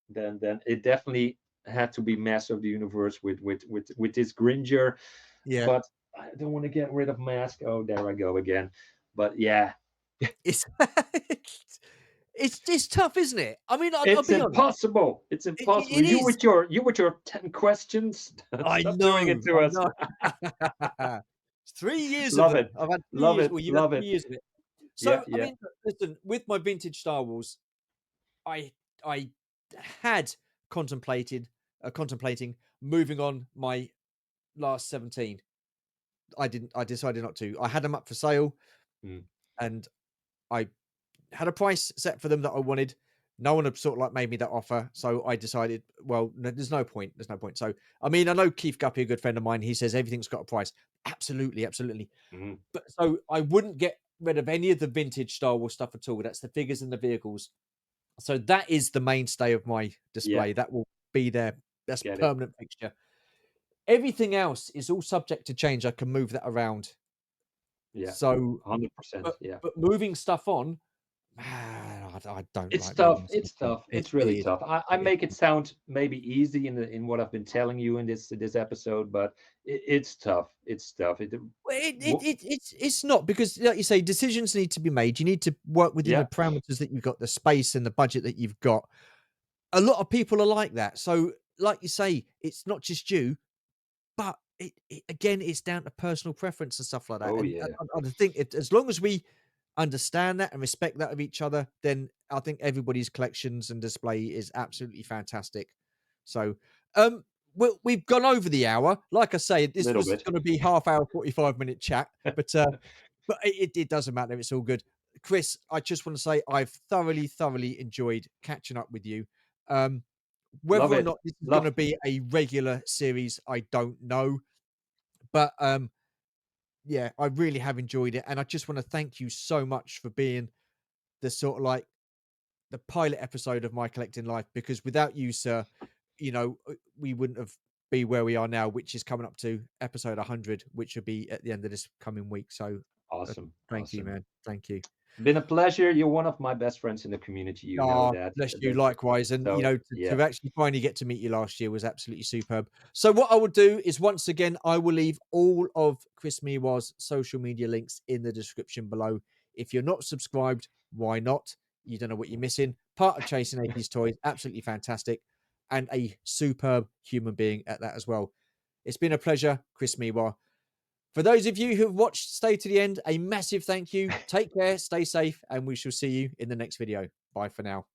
Then it definitely had to be Master of the Universe with this Gringer.
Yeah.
But I don't want to get rid of Mask. Oh, there I go again. But yeah,
It's it's tough, isn't it? I mean, I'll
it's
be honest.
impossible. It's impossible.
It is.
You with your 10 questions.
I
Stop doing it
know,
to
I
us.
know. It's 3 years of
Love
them.
it.
I've had 3
Love
years.
it.
Well, you've had
Love
3
it.
years of it.
Yeah,
So, I
yeah.
mean, listen, with my vintage Star Wars, I I had contemplating moving on my last 17. I decided not to. I had them up for sale,
Mm,
and I had a price set for them that I wanted. No one had sort of like made me that offer, so I decided, well, no, there's no point. There's no point. So, I mean, I know Keith Guppy, a good friend of mine. He says everything's got a price. Absolutely, absolutely.
mhm.
But so I wouldn't get rid of any of the vintage Star Wars stuff at all. That's the figures and the vehicles. So that is the mainstay of my
Yeah,
display. That will be there. That's
get it.
permanent fixture. Everything else is all subject to change. I can move that around.
Yeah,
So,
100%. Yeah.
but moving stuff on, man, I don't
It's
like
tough.
moving stuff
It's
on.
tough. It's really
It is.
tough. I
It is.
make it sound maybe easy in what I've been telling you in this episode, but it's tough. It's tough.
Well,
Wo-
it's not because, like you say, decisions need to be made. You need to work within the
yeah.
parameters that you've got, the space and the budget that you've got. A lot of people are like that. So, like you say, it's not just you, but it again, it's down to personal preference and stuff like that.
Oh
And
yeah.
I think as long as we understand that and respect that of each other, then I think everybody's collections and display is absolutely fantastic. So, um, we've gone over the hour. Like I say, this
Little
was
bit.
going to be half hour, 45-minute chat, but it doesn't matter. It's all good. Chris, I just want to say I've thoroughly enjoyed catching up with you. Um, whether
Love
or
it.
not this is going to
Love.
be a regular series, I don't know. But yeah, I really have enjoyed it. And I just want to thank you so much for being the sort of like the pilot episode of my collecting life, because without you, sir, we wouldn't have be where we are now, which is coming up to episode 100, which will be at the end of this coming week. So
Awesome.
thank you,
Awesome.
man. Thank you.
Been a pleasure. You're one of my best friends in the community. You know
Ah,
that.
bless you,
That
likewise. And,
so
to
yeah.
actually finally get to meet you last year was absolutely superb. So what I will do is, once again, I will leave all of Chris Miwa's social media links in the description below. If you're not subscribed, why not? You don't know what you're missing. Part of Chasing 80s Toys, absolutely fantastic. And a superb human being at that as well. It's been a pleasure, Chris Miwa. For those of you who've watched, stay to the end, a massive thank you. Take care, stay safe, and we shall see you in the next video. Bye for now.